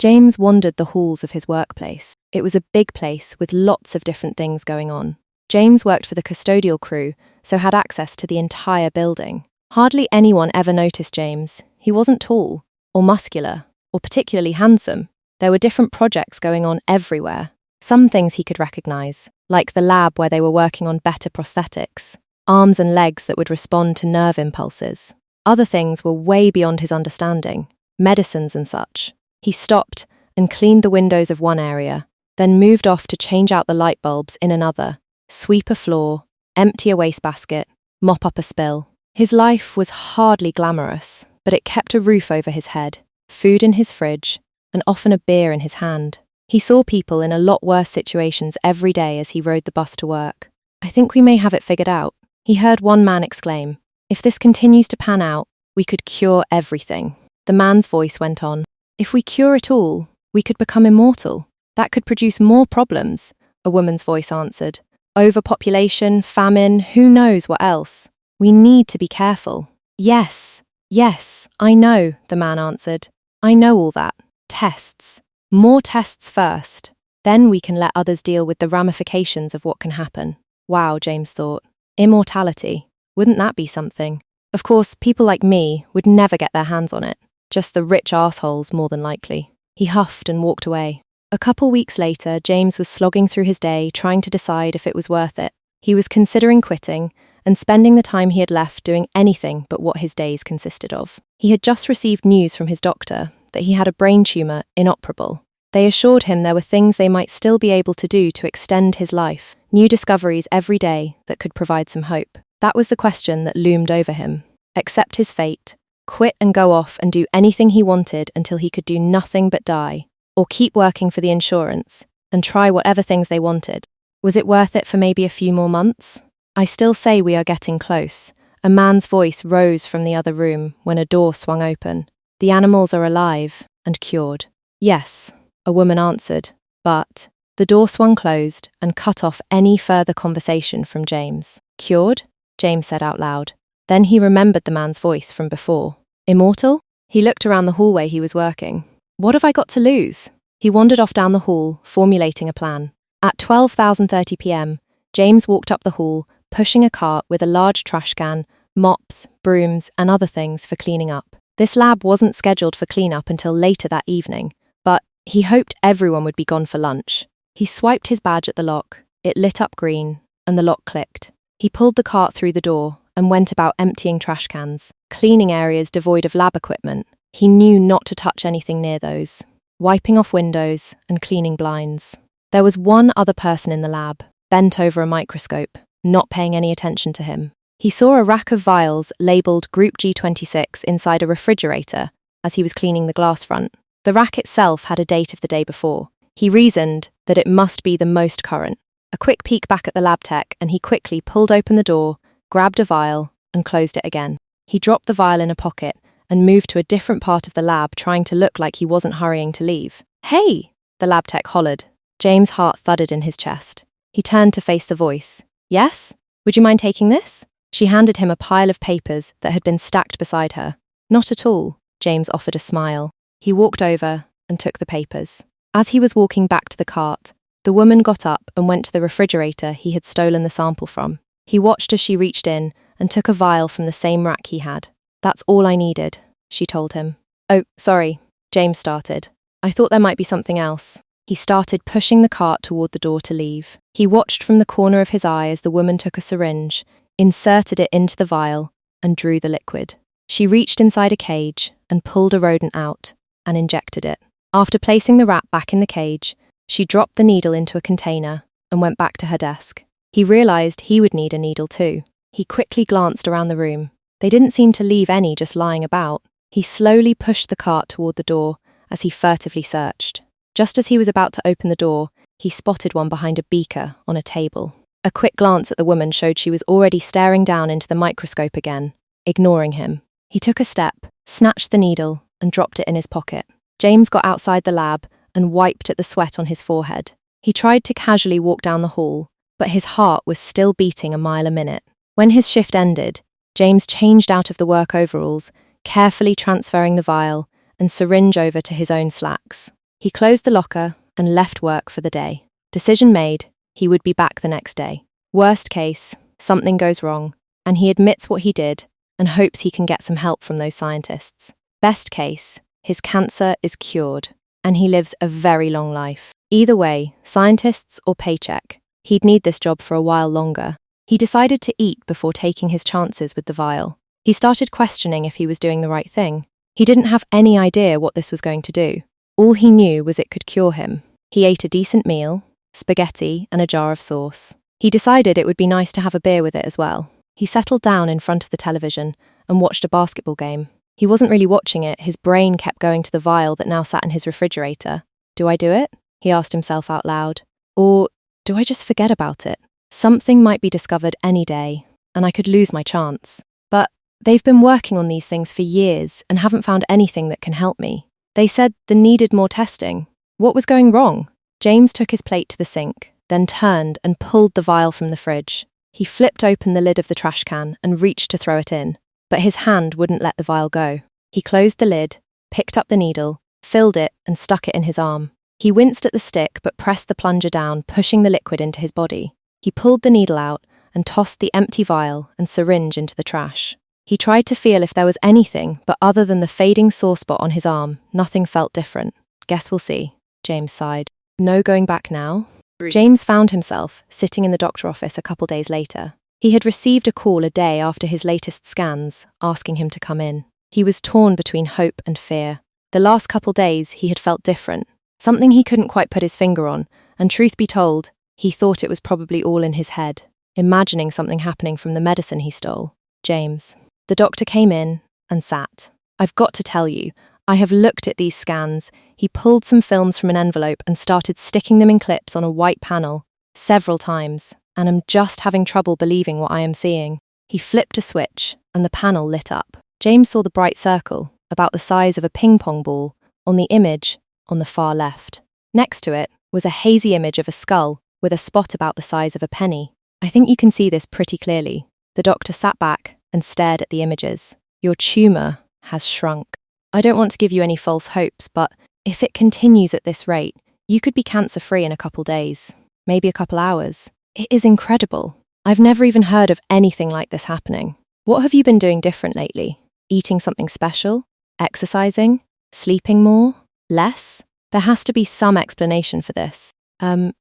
James wandered the halls of his workplace. It was a big place with lots of different things going on. James worked for the custodial crew, so had access to the entire building. Hardly anyone ever noticed James. He wasn't tall, or muscular, or particularly handsome. There were different projects going on everywhere. Some things he could recognize, like the lab where they were working on better prosthetics, arms and legs that would respond to nerve impulses. Other things were way beyond his understanding, medicines and such. He stopped and cleaned the windows of one area, then moved off to change out the light bulbs in another, sweep a floor, empty a wastebasket, mop up a spill. His life was hardly glamorous, but it kept a roof over his head, food in his fridge, and often a beer in his hand. He saw people in a lot worse situations every day as he rode the bus to work. "I think we may have it figured out," he heard one man exclaim. "If this continues to pan out, we could cure everything." The man's voice went on. "If we cure it all, we could become immortal. That could produce more problems," a woman's voice answered. "Overpopulation, famine, who knows what else. We need to be careful." Yes, I know," the man answered. "I know all that. Tests. More tests first. Then we can let others deal with the ramifications of what can happen." Wow, James thought. Immortality. Wouldn't that be something? Of course, people like me would never get their hands on it. Just the rich arseholes, more than likely. He huffed and walked away. A couple weeks later, James was slogging through his day, trying to decide if it was worth it. He was considering quitting and spending the time he had left doing anything but what his days consisted of. He had just received news from his doctor that he had a brain tumour inoperable. They assured him there were things they might still be able to do to extend his life, new discoveries every day that could provide some hope. That was the question that loomed over him. Accept his fate, quit and go off and do anything he wanted until he could do nothing but die, or keep working for the insurance and try whatever things they wanted. Was it worth it for maybe a few more months? "I still say we are getting close." A man's voice rose from the other room when a door swung open. "The animals are alive and cured." "Yes," a woman answered, but the door swung closed and cut off any further conversation from James. "Cured?" James said out loud. Then he remembered the man's voice from before. "Immortal?" He looked around the hallway he was working. "What have I got to lose?" He wandered off down the hall, formulating a plan. At 12:30 p.m., James walked up the hall, pushing a cart with a large trash can, mops, brooms, and other things for cleaning up. This lab wasn't scheduled for cleanup until later that evening, but he hoped everyone would be gone for lunch. He swiped his badge at the lock, it lit up green, and the lock clicked. He pulled the cart through the door and went about emptying trash cans, cleaning areas devoid of lab equipment. He knew not to touch anything near those, wiping off windows and cleaning blinds. There was one other person in the lab, bent over a microscope, not paying any attention to him. He saw a rack of vials labelled Group G26 inside a refrigerator as he was cleaning the glass front. The rack itself had a date of the day before. He reasoned that it must be the most current. A quick peek back at the lab tech, and he quickly pulled open the door, grabbed a vial, and closed it again. He dropped the vial in a pocket and moved to a different part of the lab, trying to look like he wasn't hurrying to leave. "Hey!" the lab tech hollered. James' heart thudded in his chest. He turned to face the voice. "Yes? Would you mind taking this?" She handed him a pile of papers that had been stacked beside her. "Not at all," James offered a smile. He walked over and took the papers. As he was walking back to the cart, the woman got up and went to the refrigerator he had stolen the sample from. He watched as she reached in and took a vial from the same rack he had. "That's all I needed," she told him. "Oh, sorry," James started. "I thought there might be something else." He started pushing the cart toward the door to leave. He watched from the corner of his eye as the woman took a syringe, inserted it into the vial, and drew the liquid. She reached inside a cage and pulled a rodent out and injected it. After placing the rat back in the cage, she dropped the needle into a container and went back to her desk. He realized he would need a needle too. He quickly glanced around the room. They didn't seem to leave any just lying about. He slowly pushed the cart toward the door as he furtively searched. Just as he was about to open the door, he spotted one behind a beaker on a table. A quick glance at the woman showed she was already staring down into the microscope again, ignoring him. He took a step, snatched the needle, and dropped it in his pocket. James got outside the lab and wiped at the sweat on his forehead. He tried to casually walk down the hall, but his heart was still beating a mile a minute. When his shift ended, James changed out of the work overalls, carefully transferring the vial and syringe over to his own slacks. He closed the locker and left work for the day. Decision made, he would be back the next day. Worst case, something goes wrong, and he admits what he did and hopes he can get some help from those scientists. Best case, his cancer is cured, and he lives a very long life. Either way, scientists or paycheck, he'd need this job for a while longer. He decided to eat before taking his chances with the vial. He started questioning if he was doing the right thing. He didn't have any idea what this was going to do. All he knew was it could cure him. He ate a decent meal, spaghetti and a jar of sauce. He decided it would be nice to have a beer with it as well. He settled down in front of the television and watched a basketball game. He wasn't really watching it, his brain kept going to the vial that now sat in his refrigerator. Do I do it? He asked himself out loud. Or do I just forget about it? Something might be discovered any day, and I could lose my chance. But they've been working on these things for years and haven't found anything that can help me. They said they needed more testing. What was going wrong? James took his plate to the sink, then turned and pulled the vial from the fridge. He flipped open the lid of the trash can and reached to throw it in, but his hand wouldn't let the vial go. He closed the lid, picked up the needle, filled it and stuck it in his arm. He winced at the stick but pressed the plunger down, pushing the liquid into his body. He pulled the needle out and tossed the empty vial and syringe into the trash. He tried to feel if there was anything, but other than the fading sore spot on his arm, nothing felt different. Guess we'll see, James sighed. No going back now? James found himself sitting in the doctor's office a couple days later. He had received a call a day after his latest scans, asking him to come in. He was torn between hope and fear. The last couple days he had felt different, something he couldn't quite put his finger on, and truth be told, he thought it was probably all in his head, imagining something happening from the medicine he stole. James. The doctor came in and sat. I've got to tell you, I have looked at these scans. He pulled some films from an envelope and started sticking them in clips on a white panel several times, and I'm just having trouble believing what I am seeing. He flipped a switch, and the panel lit up. James saw the bright circle, about the size of a ping-pong ball, on the image on the far left. Next to it was a hazy image of a skull with a spot about the size of a penny. I think you can see this pretty clearly. The doctor sat back and stared at the images. Your tumour has shrunk. I don't want to give you any false hopes, but if it continues at this rate, you could be cancer-free in a couple days, maybe a couple hours. It is incredible. I've never even heard of anything like this happening. What have you been doing different lately? Eating something special? Exercising? Sleeping more? Less? There has to be some explanation for this.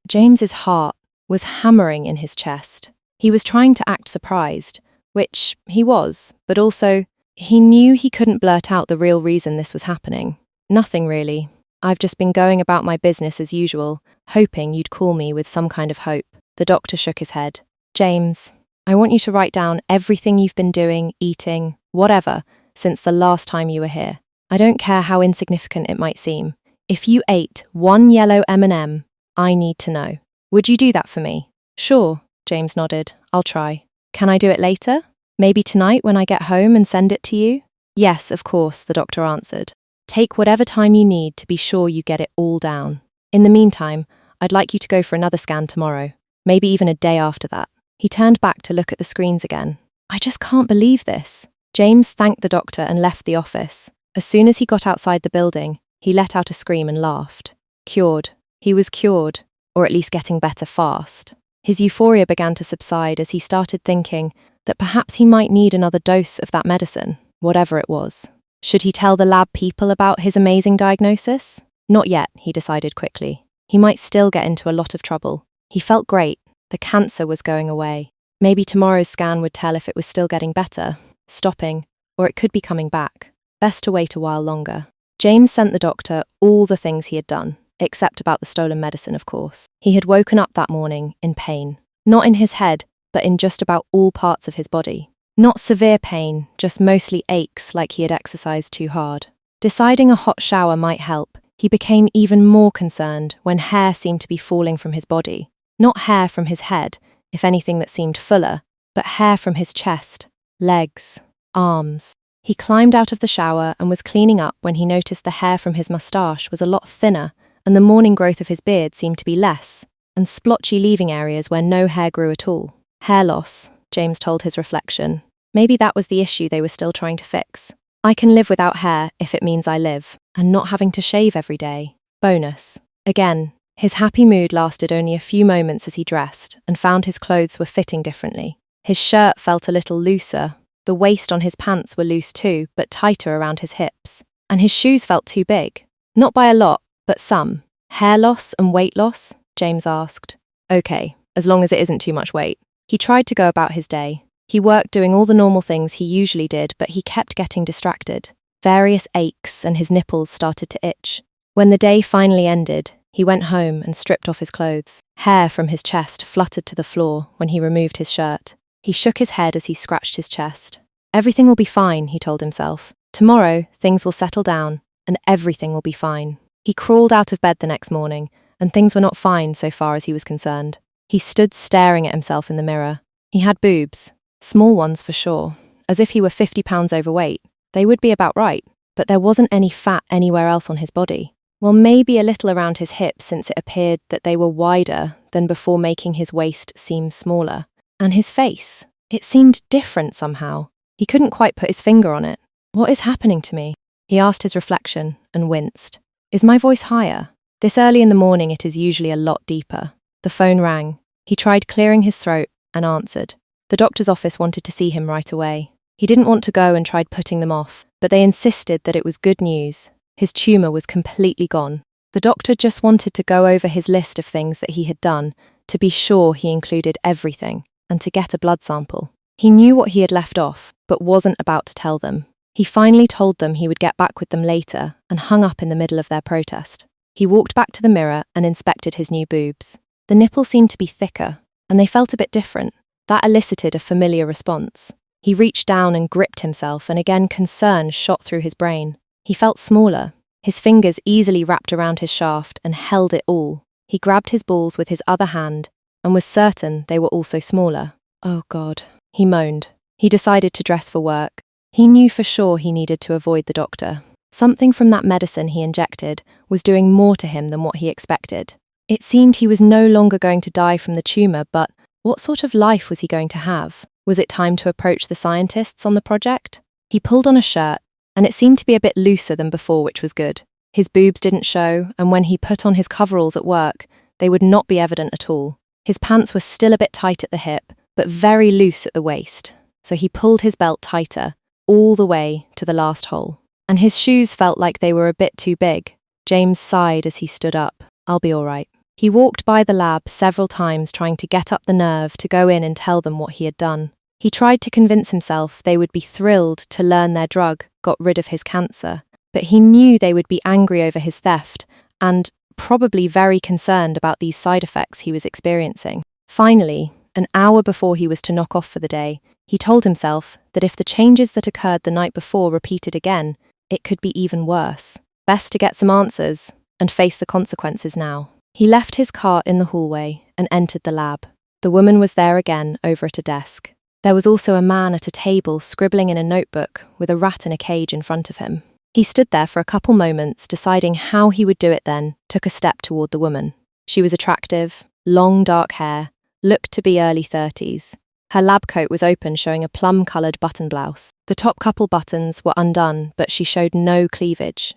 James's heart was hammering in his chest. He was trying to act surprised, which he was, but also he knew he couldn't blurt out the real reason this was happening. Nothing really. I've just been going about my business as usual, hoping you'd call me with some kind of hope. The doctor shook his head. James, I want you to write down everything you've been doing, eating, whatever, since the last time you were here. I don't care how insignificant it might seem. If you ate one yellow M&M, I need to know. Would you do that for me? Sure, James nodded. I'll try. Can I do it later? Maybe tonight when I get home and send it to you? Yes, of course, the doctor answered. Take whatever time you need to be sure you get it all down. In the meantime, I'd like you to go for another scan tomorrow, maybe even a day after that. He turned back to look at the screens again. I just can't believe this. James thanked the doctor and left the office. As soon as he got outside the building, he let out a scream and laughed. Cured. He was cured, or at least getting better fast. His euphoria began to subside as he started thinking that perhaps he might need another dose of that medicine, whatever it was. Should he tell the lab people about his amazing diagnosis? Not yet, he decided quickly. He might still get into a lot of trouble. He felt great. The cancer was going away. Maybe tomorrow's scan would tell if it was still getting better, stopping, or it could be coming back. Best to wait a while longer. James sent the doctor all the things he had done, except about the stolen medicine, of course. He had woken up that morning in pain. Not in his head, but in just about all parts of his body. Not severe pain, just mostly aches like he had exercised too hard. Deciding a hot shower might help, he became even more concerned when hair seemed to be falling from his body. Not hair from his head, if anything that seemed fuller, but hair from his chest, legs, arms. He climbed out of the shower and was cleaning up when he noticed the hair from his moustache was a lot thinner and the morning growth of his beard seemed to be less, and splotchy leaving areas where no hair grew at all. Hair loss, James told his reflection. Maybe that was the issue they were still trying to fix. I can live without hair if it means I live, and not having to shave every day. Bonus. Again, his happy mood lasted only a few moments as he dressed and found his clothes were fitting differently. His shirt felt a little looser. The waist on his pants were loose too, but tighter around his hips. And his shoes felt too big. Not by a lot, but some. Hair loss and weight loss? James asked. Okay, as long as it isn't too much weight. He tried to go about his day. He worked doing all the normal things he usually did, but he kept getting distracted. Various aches and his nipples started to itch. When the day finally ended, he went home and stripped off his clothes. Hair from his chest fluttered to the floor when he removed his shirt. He shook his head as he scratched his chest. Everything will be fine, he told himself. Tomorrow, things will settle down, and everything will be fine. He crawled out of bed the next morning, and things were not fine so far as he was concerned. He stood staring at himself in the mirror. He had boobs. Small ones for sure. As if he were 50 pounds overweight. They would be about right. But there wasn't any fat anywhere else on his body. Well, maybe a little around his hips since it appeared that they were wider than before, making his waist seem smaller. And his face. It seemed different somehow. He couldn't quite put his finger on it. What is happening to me? He asked his reflection and winced. Is my voice higher? This early in the morning it is usually a lot deeper. The phone rang. He tried clearing his throat and answered. The doctor's office wanted to see him right away. He didn't want to go and tried putting them off, but they insisted that it was good news. His tumour was completely gone. The doctor just wanted to go over his list of things that he had done, to be sure he included everything, and to get a blood sample. He knew what he had left off, but wasn't about to tell them. He finally told them he would get back with them later and hung up in the middle of their protest. He walked back to the mirror and inspected his new boobs. The nipple seemed to be thicker, and they felt a bit different. That elicited a familiar response. He reached down and gripped himself, and again concern shot through his brain. He felt smaller. His fingers easily wrapped around his shaft and held it all. He grabbed his balls with his other hand and was certain they were also smaller. Oh God, he moaned. He decided to dress for work. He knew for sure he needed to avoid the doctor. Something from that medicine he injected was doing more to him than what he expected. It seemed he was no longer going to die from the tumour, but what sort of life was he going to have? Was it time to approach the scientists on the project? He pulled on a shirt, and it seemed to be a bit looser than before, which was good. His boobs didn't show, and when he put on his coveralls at work, they would not be evident at all. His pants were still a bit tight at the hip, but very loose at the waist, so he pulled his belt tighter, all the way to the last hole. And his shoes felt like they were a bit too big. James sighed as he stood up. I'll be all right. He walked by the lab several times trying to get up the nerve to go in and tell them what he had done. He tried to convince himself they would be thrilled to learn their drug got rid of his cancer, but he knew they would be angry over his theft and probably very concerned about these side effects he was experiencing. Finally, an hour before he was to knock off for the day, he told himself that if the changes that occurred the night before repeated again, it could be even worse. Best to get some answers and face the consequences now. He left his cart in the hallway and entered the lab. The woman was there again, over at a desk. There was also a man at a table scribbling in a notebook with a rat in a cage in front of him. He stood there for a couple moments, deciding how he would do it, then took a step toward the woman. She was attractive, long dark hair, looked to be early 30s. Her lab coat was open, showing a plum-coloured button blouse. The top couple buttons were undone, but she showed no cleavage.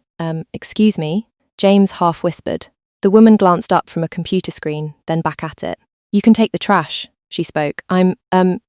Excuse me? James half whispered. The woman glanced up from a computer screen, then back at it. You can take the trash, she spoke.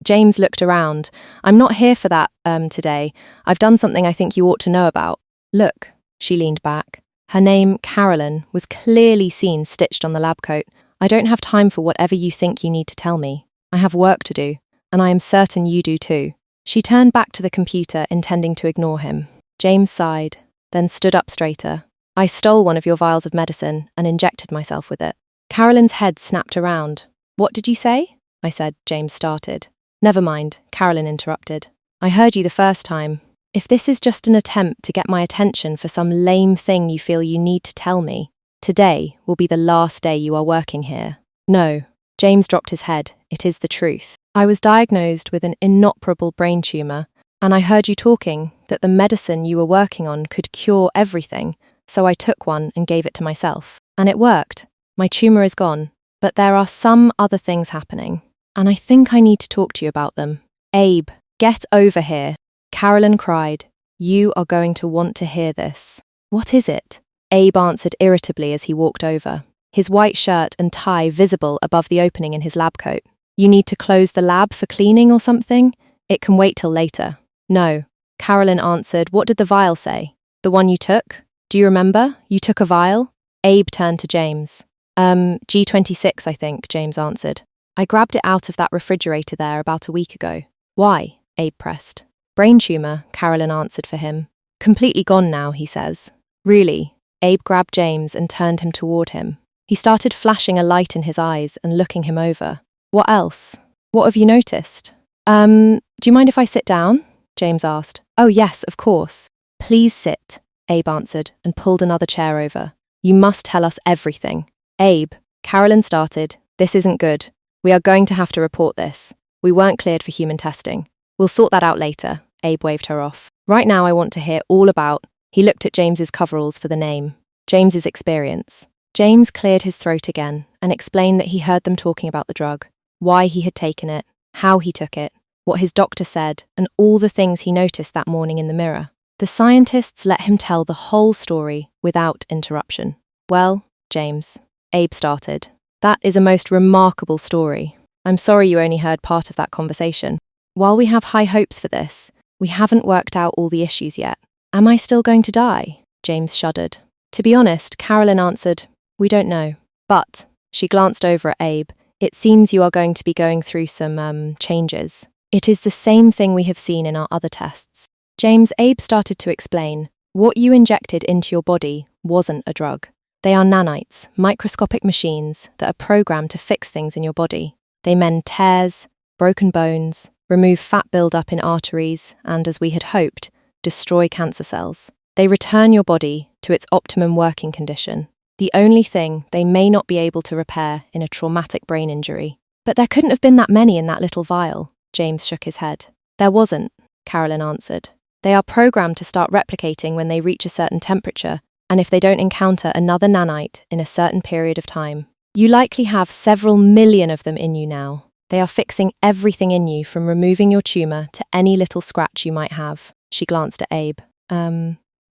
James looked around. I'm not here for that, today. I've done something I think you ought to know about. Look, she leaned back. Her name, Carolyn, was clearly seen stitched on the lab coat. I don't have time for whatever you think you need to tell me. I have work to do, and I am certain you do too. She turned back to the computer, intending to ignore him. James sighed, then stood up straighter. I stole one of your vials of medicine and injected myself with it. Carolyn's head snapped around. What did you say? I said. James started. Never mind, Carolyn interrupted. I heard you the first time. If this is just an attempt to get my attention for some lame thing you feel you need to tell me, today will be the last day you are working here. No. James dropped his head. It is the truth. I was diagnosed with an inoperable brain tumour, and I heard you talking that the medicine you were working on could cure everything, so I took one and gave it to myself. And it worked. My tumour is gone, but there are some other things happening, and I think I need to talk to you about them. Abe, get over here. Carolyn cried. You are going to want to hear this. What is it? Abe answered irritably as he walked over, his white shirt and tie visible above the opening in his lab coat. You need to close the lab for cleaning or something? It can wait till later. No, Carolyn answered. What did the vial say? The one you took? Do you remember? You took a vial? Abe turned to James. G26, I think, James answered. I grabbed it out of that refrigerator there about a week ago. Why? Abe pressed. Brain tumor, Carolyn answered for him. Completely gone now, he says. Really? Abe grabbed James and turned him toward him. He started flashing a light in his eyes and looking him over. What else? What have you noticed? Do you mind if I sit down? James asked. Oh yes, of course. Please sit, Abe answered and pulled another chair over. You must tell us everything. Abe, Carolyn started. This isn't good. We are going to have to report this. We weren't cleared for human testing. We'll sort that out later, Abe waved her off. Right now I want to hear all about. He looked at James's coveralls for the name. James's experience. James cleared his throat again and explained that he heard them talking about the drug, why he had taken it, how he took it, what his doctor said, and all the things he noticed that morning in the mirror. The scientists let him tell the whole story without interruption. Well, James, Abe started. That is a most remarkable story. I'm sorry you only heard part of that conversation. While we have high hopes for this, we haven't worked out all the issues yet. Am I still going to die? James shuddered. To be honest, Carolyn answered, we don't know. But, she glanced over at Abe, it seems you are going to be going through some, changes. It is the same thing we have seen in our other tests. James, Abe started to explain, what you injected into your body wasn't a drug. They are nanites, microscopic machines that are programmed to fix things in your body. They mend tears, broken bones, remove fat buildup in arteries, and, as we had hoped, destroy cancer cells. They return your body to its optimum working condition. The only thing they may not be able to repair in a traumatic brain injury. But there couldn't have been that many in that little vial, James shook his head. There wasn't, Carolyn answered. They are programmed to start replicating when they reach a certain temperature, and if they don't encounter another nanite in a certain period of time. You likely have several million of them in you now. They are fixing everything in you from removing your tumor to any little scratch you might have. She glanced at Abe.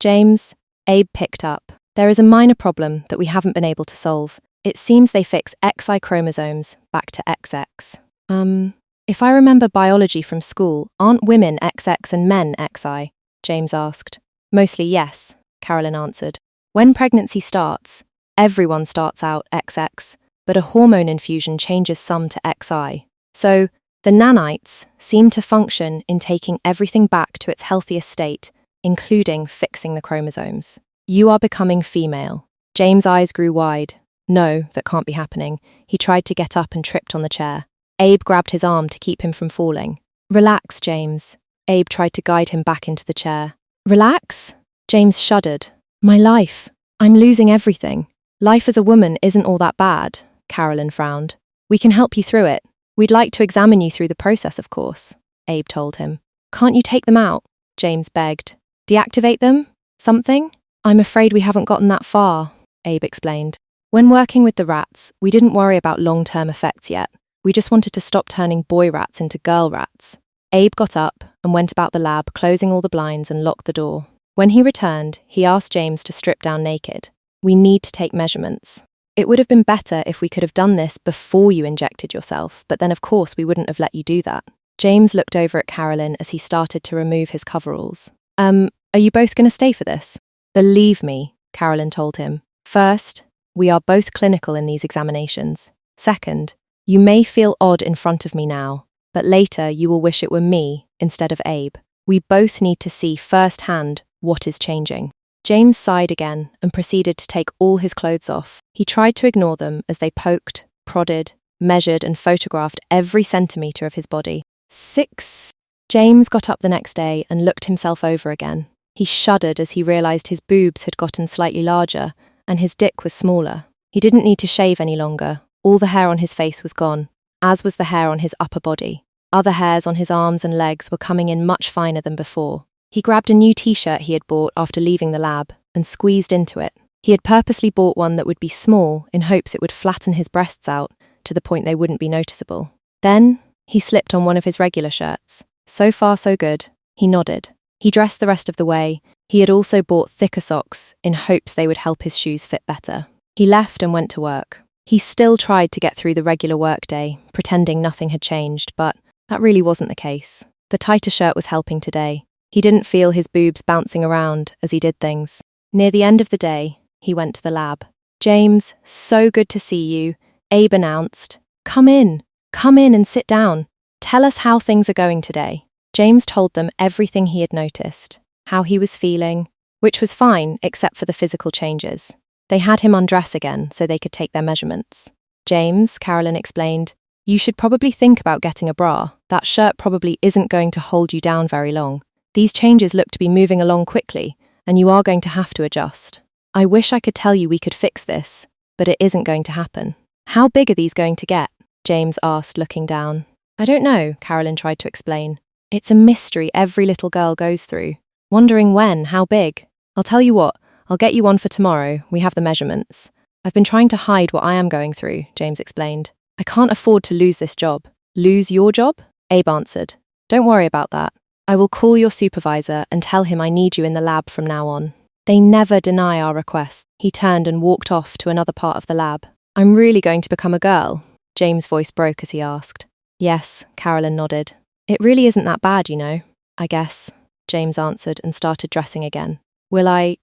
James, Abe picked up. There is a minor problem that we haven't been able to solve. It seems they fix XY chromosomes back to XX. If I remember biology from school, aren't women XX and men XI? James asked. Mostly yes, Carolyn answered. When pregnancy starts, everyone starts out XX, but a hormone infusion changes some to XI. So, the nanites seem to function in taking everything back to its healthiest state, including fixing the chromosomes. You are becoming female. James' eyes grew wide. No, that can't be happening. He tried to get up and tripped on the chair. Abe grabbed his arm to keep him from falling. Relax, James. Abe tried to guide him back into the chair. Relax? James shuddered. My life. I'm losing everything. Life as a woman isn't all that bad, Carolyn frowned. We can help you through it. We'd like to examine you through the process, of course, Abe told him. Can't you take them out? James begged. Deactivate them? Something? I'm afraid we haven't gotten that far, Abe explained. When working with the rats, we didn't worry about long-term effects yet. We just wanted to stop turning boy rats into girl rats. Abe got up and went about the lab, closing all the blinds and locked the door. When he returned, he asked James to strip down naked. We need to take measurements. It would have been better if we could have done this before you injected yourself, but then of course we wouldn't have let you do that. James looked over at Carolyn as he started to remove his coveralls. Are you both going to stay for this? Believe me, Carolyn told him. First, we are both clinical in these examinations. Second, you may feel odd in front of me now, but later you will wish it were me instead of Abe. We both need to see firsthand what is changing. James sighed again and proceeded to take all his clothes off. He tried to ignore them as they poked, prodded, measured and photographed every centimetre of his body. 6. James got up the next day and looked himself over again. He shuddered as he realised his boobs had gotten slightly larger and his dick was smaller. He didn't need to shave any longer. All the hair on his face was gone, as was the hair on his upper body. Other hairs on his arms and legs were coming in much finer than before. He grabbed a new t-shirt he had bought after leaving the lab and squeezed into it. He had purposely bought one that would be small in hopes it would flatten his breasts out to the point they wouldn't be noticeable. Then, he slipped on one of his regular shirts. So far, so good. He nodded. He dressed the rest of the way, He had also bought thicker socks in hopes they would help his shoes fit better. He left and went to work. He still tried to get through the regular workday, pretending nothing had changed, but that really wasn't the case. The tighter shirt was helping today. He didn't feel his boobs bouncing around as he did things. Near the end of the day, he went to the lab. "James, so good to see you," Abe announced. Come in and sit down. Tell us how things are going today." James told them everything he had noticed, how he was feeling, which was fine except for the physical changes. They had him undress again so they could take their measurements. "James," Carolyn explained, "you should probably think about getting a bra. That shirt probably isn't going to hold you down very long. These changes look to be moving along quickly, and you are going to have to adjust. I wish I could tell you we could fix this, but it isn't going to happen." "How big are these going to get?" James asked, looking down. "I don't know," Carolyn tried to explain. "It's a mystery every little girl goes through. Wondering when, how big. I'll tell you what, I'll get you one for tomorrow. We have the measurements. I've been trying to hide what I am going through," James explained. "I can't afford to lose this job." "Lose your job?" Abe answered. "Don't worry about that. I will call your supervisor and tell him I need you in the lab from now on. They never deny our requests." He turned and walked off to another part of the lab. "I'm really going to become a girl?" James' voice broke as he asked. "Yes," Carolyn nodded. "It really isn't that bad, you know." "I guess," James answered and started dressing again. "Will I,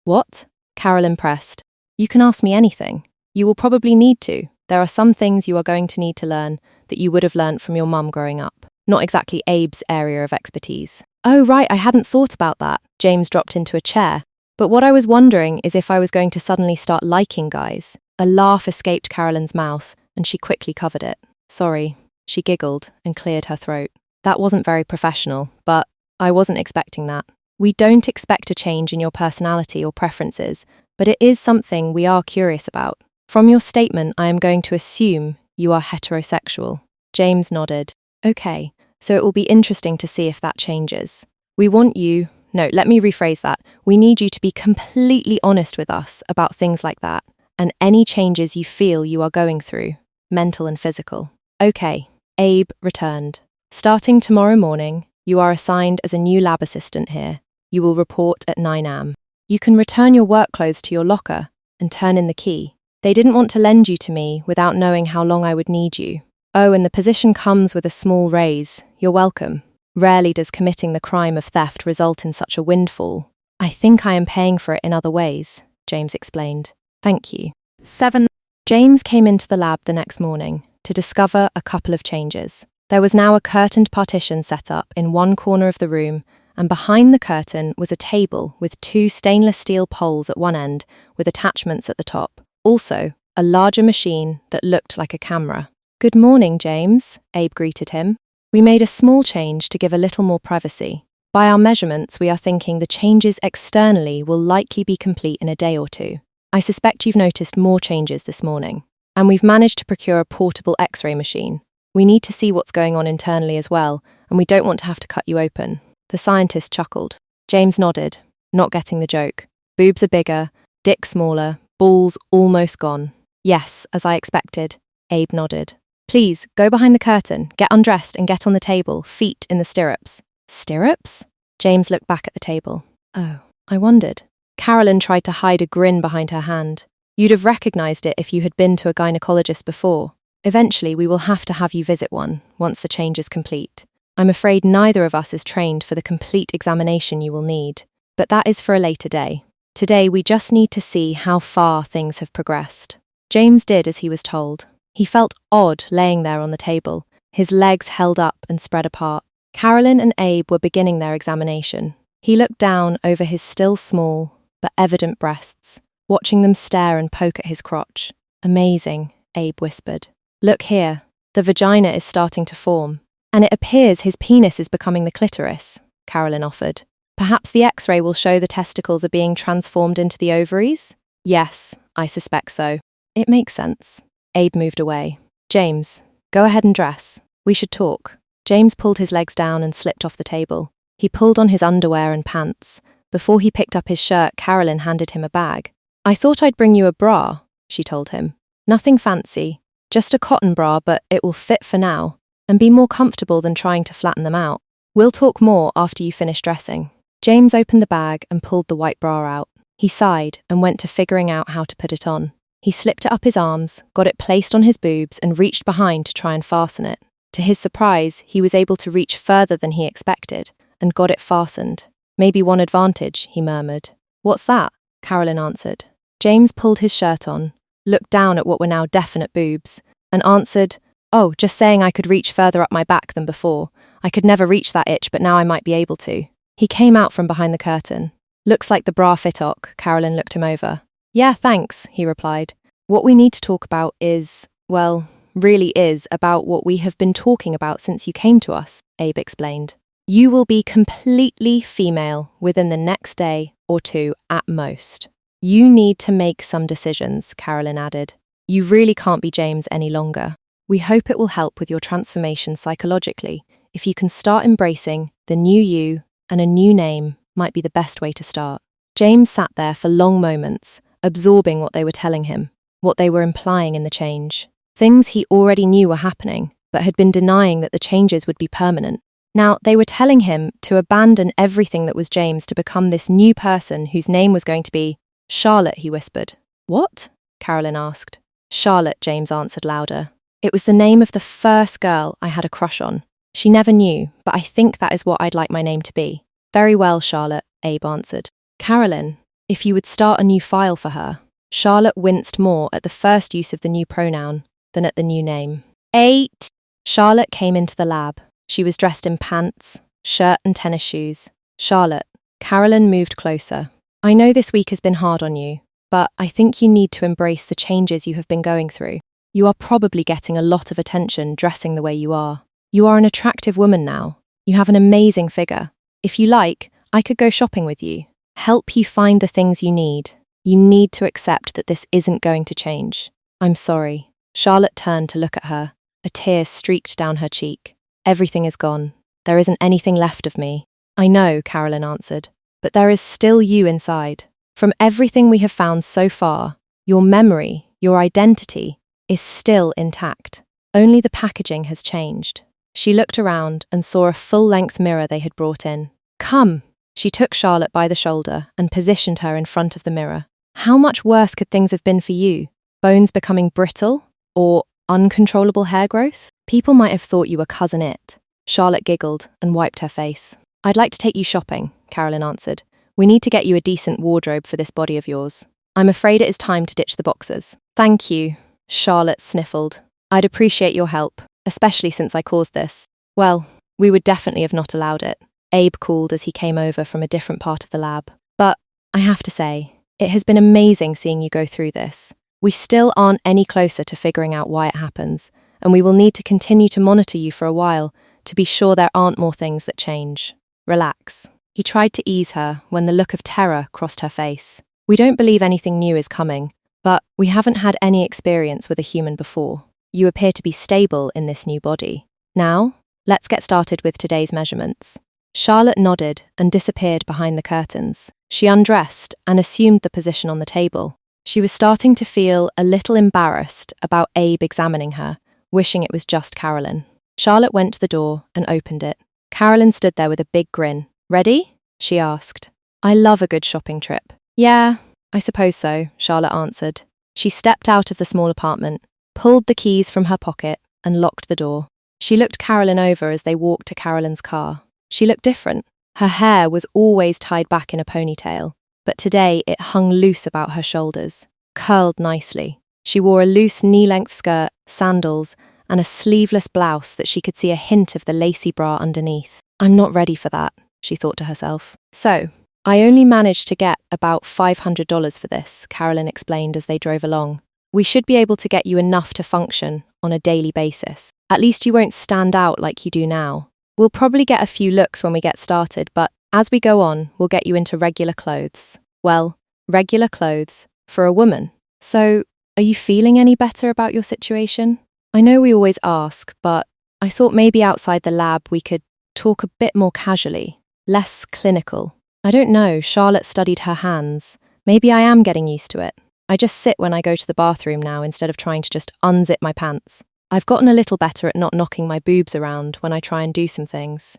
what?" Carolyn pressed. "You can ask me anything. You will probably need to. There are some things you are going to need to learn that you would have learnt from your mum growing up. Not exactly Abe's area of expertise." "Oh, right, I hadn't thought about that." James dropped into a chair. "But what I was wondering is if I was going to suddenly start liking guys." A laugh escaped Carolyn's mouth, and she quickly covered it. "Sorry." She giggled and cleared her throat. "That wasn't very professional, but I wasn't expecting that. We don't expect a change in your personality or preferences, but it is something we are curious about. From your statement, I am going to assume you are heterosexual." James nodded. "Okay, so it will be interesting to see if that changes. We want you, no, let me rephrase that. We need you to be completely honest with us about things like that, and any changes you feel you are going through, mental and physical." "Okay," Abe returned. "Starting tomorrow morning, you are assigned as a new lab assistant here. You will report at 9 a.m. You can return your work clothes to your locker and turn in the key. They didn't want to lend you to me without knowing how long I would need you. Oh, and the position comes with a small raise. You're welcome. Rarely does committing the crime of theft result in such a windfall. I think I am paying for it in other ways," James explained. "Thank you." 7. James came into the lab the next morning to discover a couple of changes. There was now a curtained partition set up in one corner of the room, and behind the curtain was a table with 2 stainless steel poles at one end with attachments at the top. Also, a larger machine that looked like a camera. "Good morning, James," Abe greeted him. "We made a small change to give a little more privacy. By our measurements, we are thinking the changes externally will likely be complete in a day or 2. I suspect you've noticed more changes this morning. And we've managed to procure a portable X-ray machine. We need to see what's going on internally as well, and we don't want to have to cut you open." The scientist chuckled. James nodded, not getting the joke. "Boobs are bigger, dick smaller, balls almost gone." "Yes, as I expected," Abe nodded. "Please, go behind the curtain, get undressed and get on the table, feet in the stirrups." "Stirrups?" James looked back at the table. "Oh, I wondered." Carolyn tried to hide a grin behind her hand. "You'd have recognized it if you had been to a gynecologist before. Eventually, we will have to have you visit one, once the change is complete. I'm afraid neither of us is trained for the complete examination you will need, but that is for a later day. Today, we just need to see how far things have progressed." James did as he was told. He felt odd laying there on the table, his legs held up and spread apart. Carolyn and Abe were beginning their examination. He looked down over his still small, but evident breasts, watching them stare and poke at his crotch. "Amazing," Abe whispered. "Look here, the vagina is starting to form, and it appears his penis is becoming the clitoris," Carolyn offered. "Perhaps the X-ray will show the testicles are being transformed into the ovaries?" "Yes, I suspect so." "It makes sense." Abe moved away. "James, go ahead and dress. We should talk." James pulled his legs down and slipped off the table. He pulled on his underwear and pants. Before he picked up his shirt, Carolyn handed him a bag. "I thought I'd bring you a bra," she told him. "Nothing fancy. Just a cotton bra, but it will fit for now, and be more comfortable than trying to flatten them out. We'll talk more after you finish dressing." James opened the bag and pulled the white bra out. He sighed and went to figuring out how to put it on. He slipped it up his arms, got it placed on his boobs, and reached behind to try and fasten it. To his surprise, he was able to reach further than he expected, and got it fastened. Maybe one advantage, he murmured. What's that? Carolyn answered. James pulled his shirt on, looked down at what were now definite boobs, and answered, Oh, just saying I could reach further up my back than before. I could never reach that itch, but now I might be able to. He came out from behind the curtain. Looks like the bra fit ok. Carolyn looked him over. Yeah, thanks, he replied. What we need to talk about is, well, really is about what we have been talking about since you came to us, Abe explained. You will be completely female within the next day or two at most. You need to make some decisions, Carolyn added. You really can't be James any longer. We hope it will help with your transformation psychologically. If you can start embracing the new you, and a new name might be the best way to start. James sat there for long moments, absorbing what they were telling him, what they were implying in the change. Things he already knew were happening, but had been denying that the changes would be permanent. Now, they were telling him to abandon everything that was James to become this new person whose name was going to be Charlotte, he whispered. What? Carolyn asked. Charlotte, James answered louder. It was the name of the first girl I had a crush on. She never knew, but I think that is what I'd like my name to be. Very well, Charlotte, Abe answered. Carolyn, if you would start a new file for her. Charlotte winced more at the first use of the new pronoun than at the new name. 8. Charlotte came into the lab. She was dressed in pants, shirt and tennis shoes. Charlotte. Carolyn moved closer. I know this week has been hard on you, but I think you need to embrace the changes you have been going through. You are probably getting a lot of attention dressing the way you are. You are an attractive woman now. You have an amazing figure. If you like, I could go shopping with you. Help you find the things you need. You need to accept that this isn't going to change. I'm sorry. Charlotte turned to look at her. A tear streaked down her cheek. Everything is gone. There isn't anything left of me. I know, Carolyn answered, but there is still you inside. From everything we have found so far, your memory, your identity, is still intact. Only the packaging has changed. She looked around and saw a full-length mirror they had brought in. Come! She took Charlotte by the shoulder and positioned her in front of the mirror. How much worse could things have been for you? Bones becoming brittle? Or uncontrollable hair growth? People might have thought you were Cousin It. Charlotte giggled and wiped her face. I'd like to take you shopping, Carolyn answered. We need to get you a decent wardrobe for this body of yours. I'm afraid it is time to ditch the boxers. Thank you, Charlotte sniffled. I'd appreciate your help, especially since I caused this. Well, we would definitely have not allowed it, Abe called as he came over from a different part of the lab. But I have to say, it has been amazing seeing you go through this. We still aren't any closer to figuring out why it happens, and we will need to continue to monitor you for a while to be sure there aren't more things that change. Relax. He tried to ease her when the look of terror crossed her face. We don't believe anything new is coming, but we haven't had any experience with a human before. You appear to be stable in this new body. Now, let's get started with today's measurements. Charlotte nodded and disappeared behind the curtains. She undressed and assumed the position on the table. She was starting to feel a little embarrassed about Abe examining her, wishing it was just Carolyn. Charlotte went to the door and opened it. Carolyn stood there with a big grin. Ready? She asked. I love a good shopping trip. Yeah, I suppose so, Charlotte answered. She stepped out of the small apartment, pulled the keys from her pocket, and locked the door. She looked Carolyn over as they walked to Carolyn's car. She looked different. Her hair was always tied back in a ponytail, but today it hung loose about her shoulders, curled nicely. She wore a loose knee-length skirt, sandals, and a sleeveless blouse that she could see a hint of the lacy bra underneath. I'm not ready for that, she thought to herself. So, I only managed to get about $500 for this, Carolyn explained as they drove along. We should be able to get you enough to function on a daily basis. At least you won't stand out like you do now. We'll probably get a few looks when we get started, but as we go on, we'll get you into regular clothes. Well, regular clothes for a woman. So, are you feeling any better about your situation? I know we always ask, but I thought maybe outside the lab we could talk a bit more casually, less clinical. I don't know, Charlotte studied her hands. Maybe I am getting used to it. I just sit when I go to the bathroom now instead of trying to just unzip my pants. I've gotten a little better at not knocking my boobs around when I try and do some things.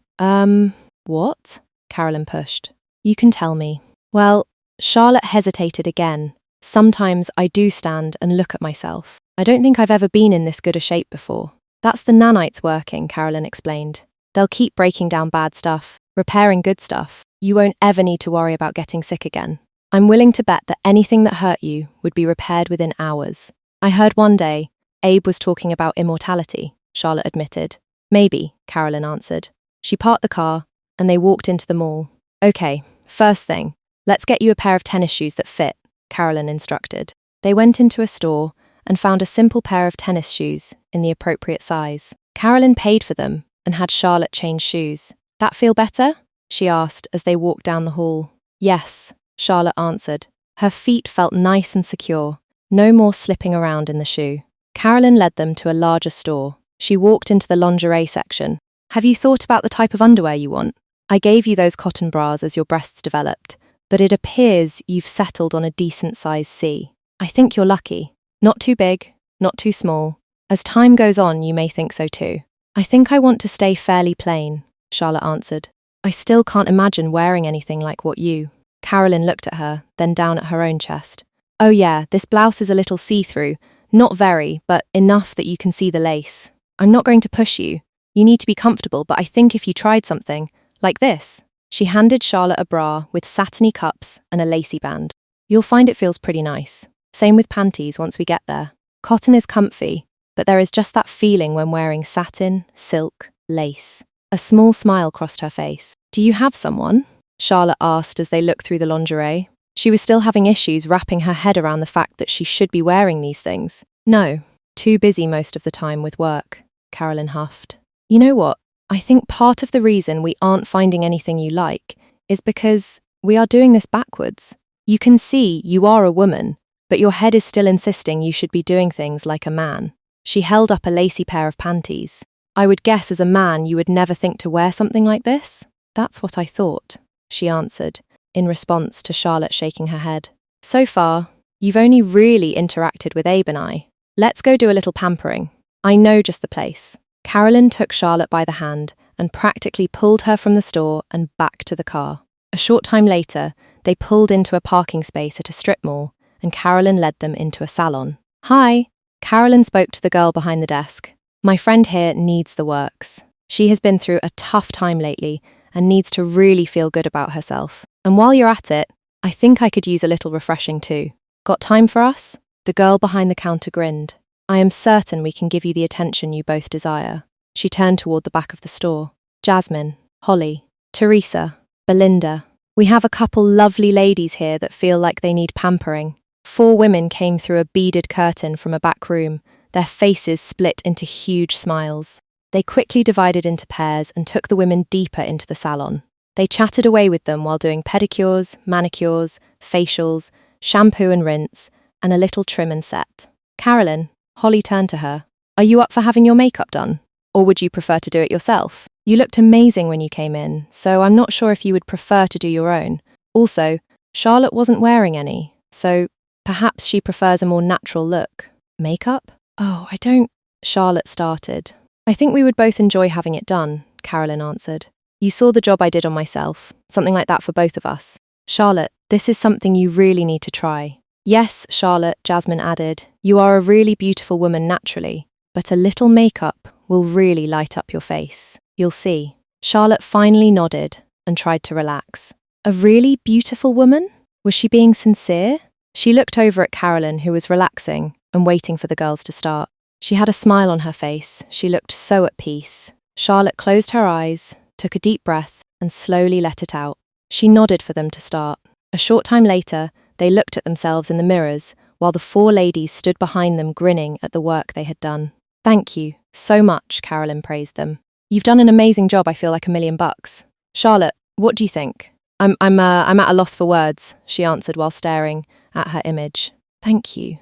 What? Carolyn pushed. You can tell me. Well, Charlotte hesitated again. Sometimes I do stand and look at myself. I don't think I've ever been in this good a shape before. That's the nanites working, Carolyn explained. They'll keep breaking down bad stuff, repairing good stuff. You won't ever need to worry about getting sick again. I'm willing to bet that anything that hurt you would be repaired within hours. I heard one day, Abe was talking about immortality, Charlotte admitted. Maybe, Carolyn answered. She parked the car, and they walked into the mall. Okay, first thing, let's get you a pair of tennis shoes that fit, Carolyn instructed. They went into a store and found a simple pair of tennis shoes in the appropriate size. Carolyn paid for them and had Charlotte change shoes. That feel better? She asked as they walked down the hall. Yes, Charlotte answered. Her feet felt nice and secure, no more slipping around in the shoe. Carolyn led them to a larger store. She walked into the lingerie section. Have you thought about the type of underwear you want? I gave you those cotton bras as your breasts developed, but it appears you've settled on a decent size C. I think you're lucky. Not too big, not too small. As time goes on, you may think so too. I think I want to stay fairly plain, Charlotte answered. I still can't imagine wearing anything like what you. Carolyn looked at her, then down at her own chest. Oh yeah, this blouse is a little see-through. Not very, but enough that you can see the lace. I'm not going to push you. You need to be comfortable, but I think if you tried something, like this. She handed Charlotte a bra with satiny cups and a lacy band. You'll find it feels pretty nice. Same with panties once we get there. Cotton is comfy, but there is just that feeling when wearing satin, silk, lace. A small smile crossed her face. Do you have someone? Charlotte asked as they looked through the lingerie. She was still having issues wrapping her head around the fact that she should be wearing these things. No, too busy most of the time with work, Carolyn huffed. You know what? I think part of the reason we aren't finding anything you like is because we are doing this backwards. You can see you are a woman, but your head is still insisting you should be doing things like a man. She held up a lacy pair of panties. I would guess as a man you would never think to wear something like this? That's what I thought, she answered, in response to Charlotte shaking her head. So far, you've only really interacted with Abe and I. Let's go do a little pampering. I know just the place. Carolyn took Charlotte by the hand and practically pulled her from the store and back to the car. A short time later, they pulled into a parking space at a strip mall, and Carolyn led them into a salon. Hi, Carolyn spoke to the girl behind the desk. My friend here needs the works. She has been through a tough time lately and needs to really feel good about herself. And while you're at it, I think I could use a little refreshing too. Got time for us? The girl behind the counter grinned. I am certain we can give you the attention you both desire. She turned toward the back of the store. Jasmine, Holly, Teresa, Belinda. We have a couple lovely ladies here that feel like they need pampering. 4 women came through a beaded curtain from a back room, their faces split into huge smiles. They quickly divided into pairs and took the women deeper into the salon. They chatted away with them while doing pedicures, manicures, facials, shampoo and rinse, and a little trim and set. Carolyn, Holly turned to her. Are you up for having your makeup done? Or would you prefer to do it yourself? You looked amazing when you came in, so I'm not sure if you would prefer to do your own. Also, Charlotte wasn't wearing any, so perhaps she prefers a more natural look. Makeup? Oh, I don't... Charlotte started. I think we would both enjoy having it done, Carolyn answered. You saw the job I did on myself, something like that for both of us. Charlotte, this is something you really need to try. Yes, Charlotte, Jasmine added, you are a really beautiful woman naturally, but a little makeup will really light up your face. You'll see. Charlotte finally nodded and tried to relax. A really beautiful woman? Was she being sincere? She looked over at Carolyn, who was relaxing and waiting for the girls to start. She had a smile on her face. She looked so at peace. Charlotte closed her eyes, took a deep breath, and slowly let it out. She nodded for them to start. A short time later, they looked at themselves in the mirrors, while the 4 ladies stood behind them grinning at the work they had done. Thank you, so much, Carolyn praised them. You've done an amazing job, I feel like $1,000,000. Charlotte, what do you think? I'm at a loss for words, she answered while staring at her image. Thank you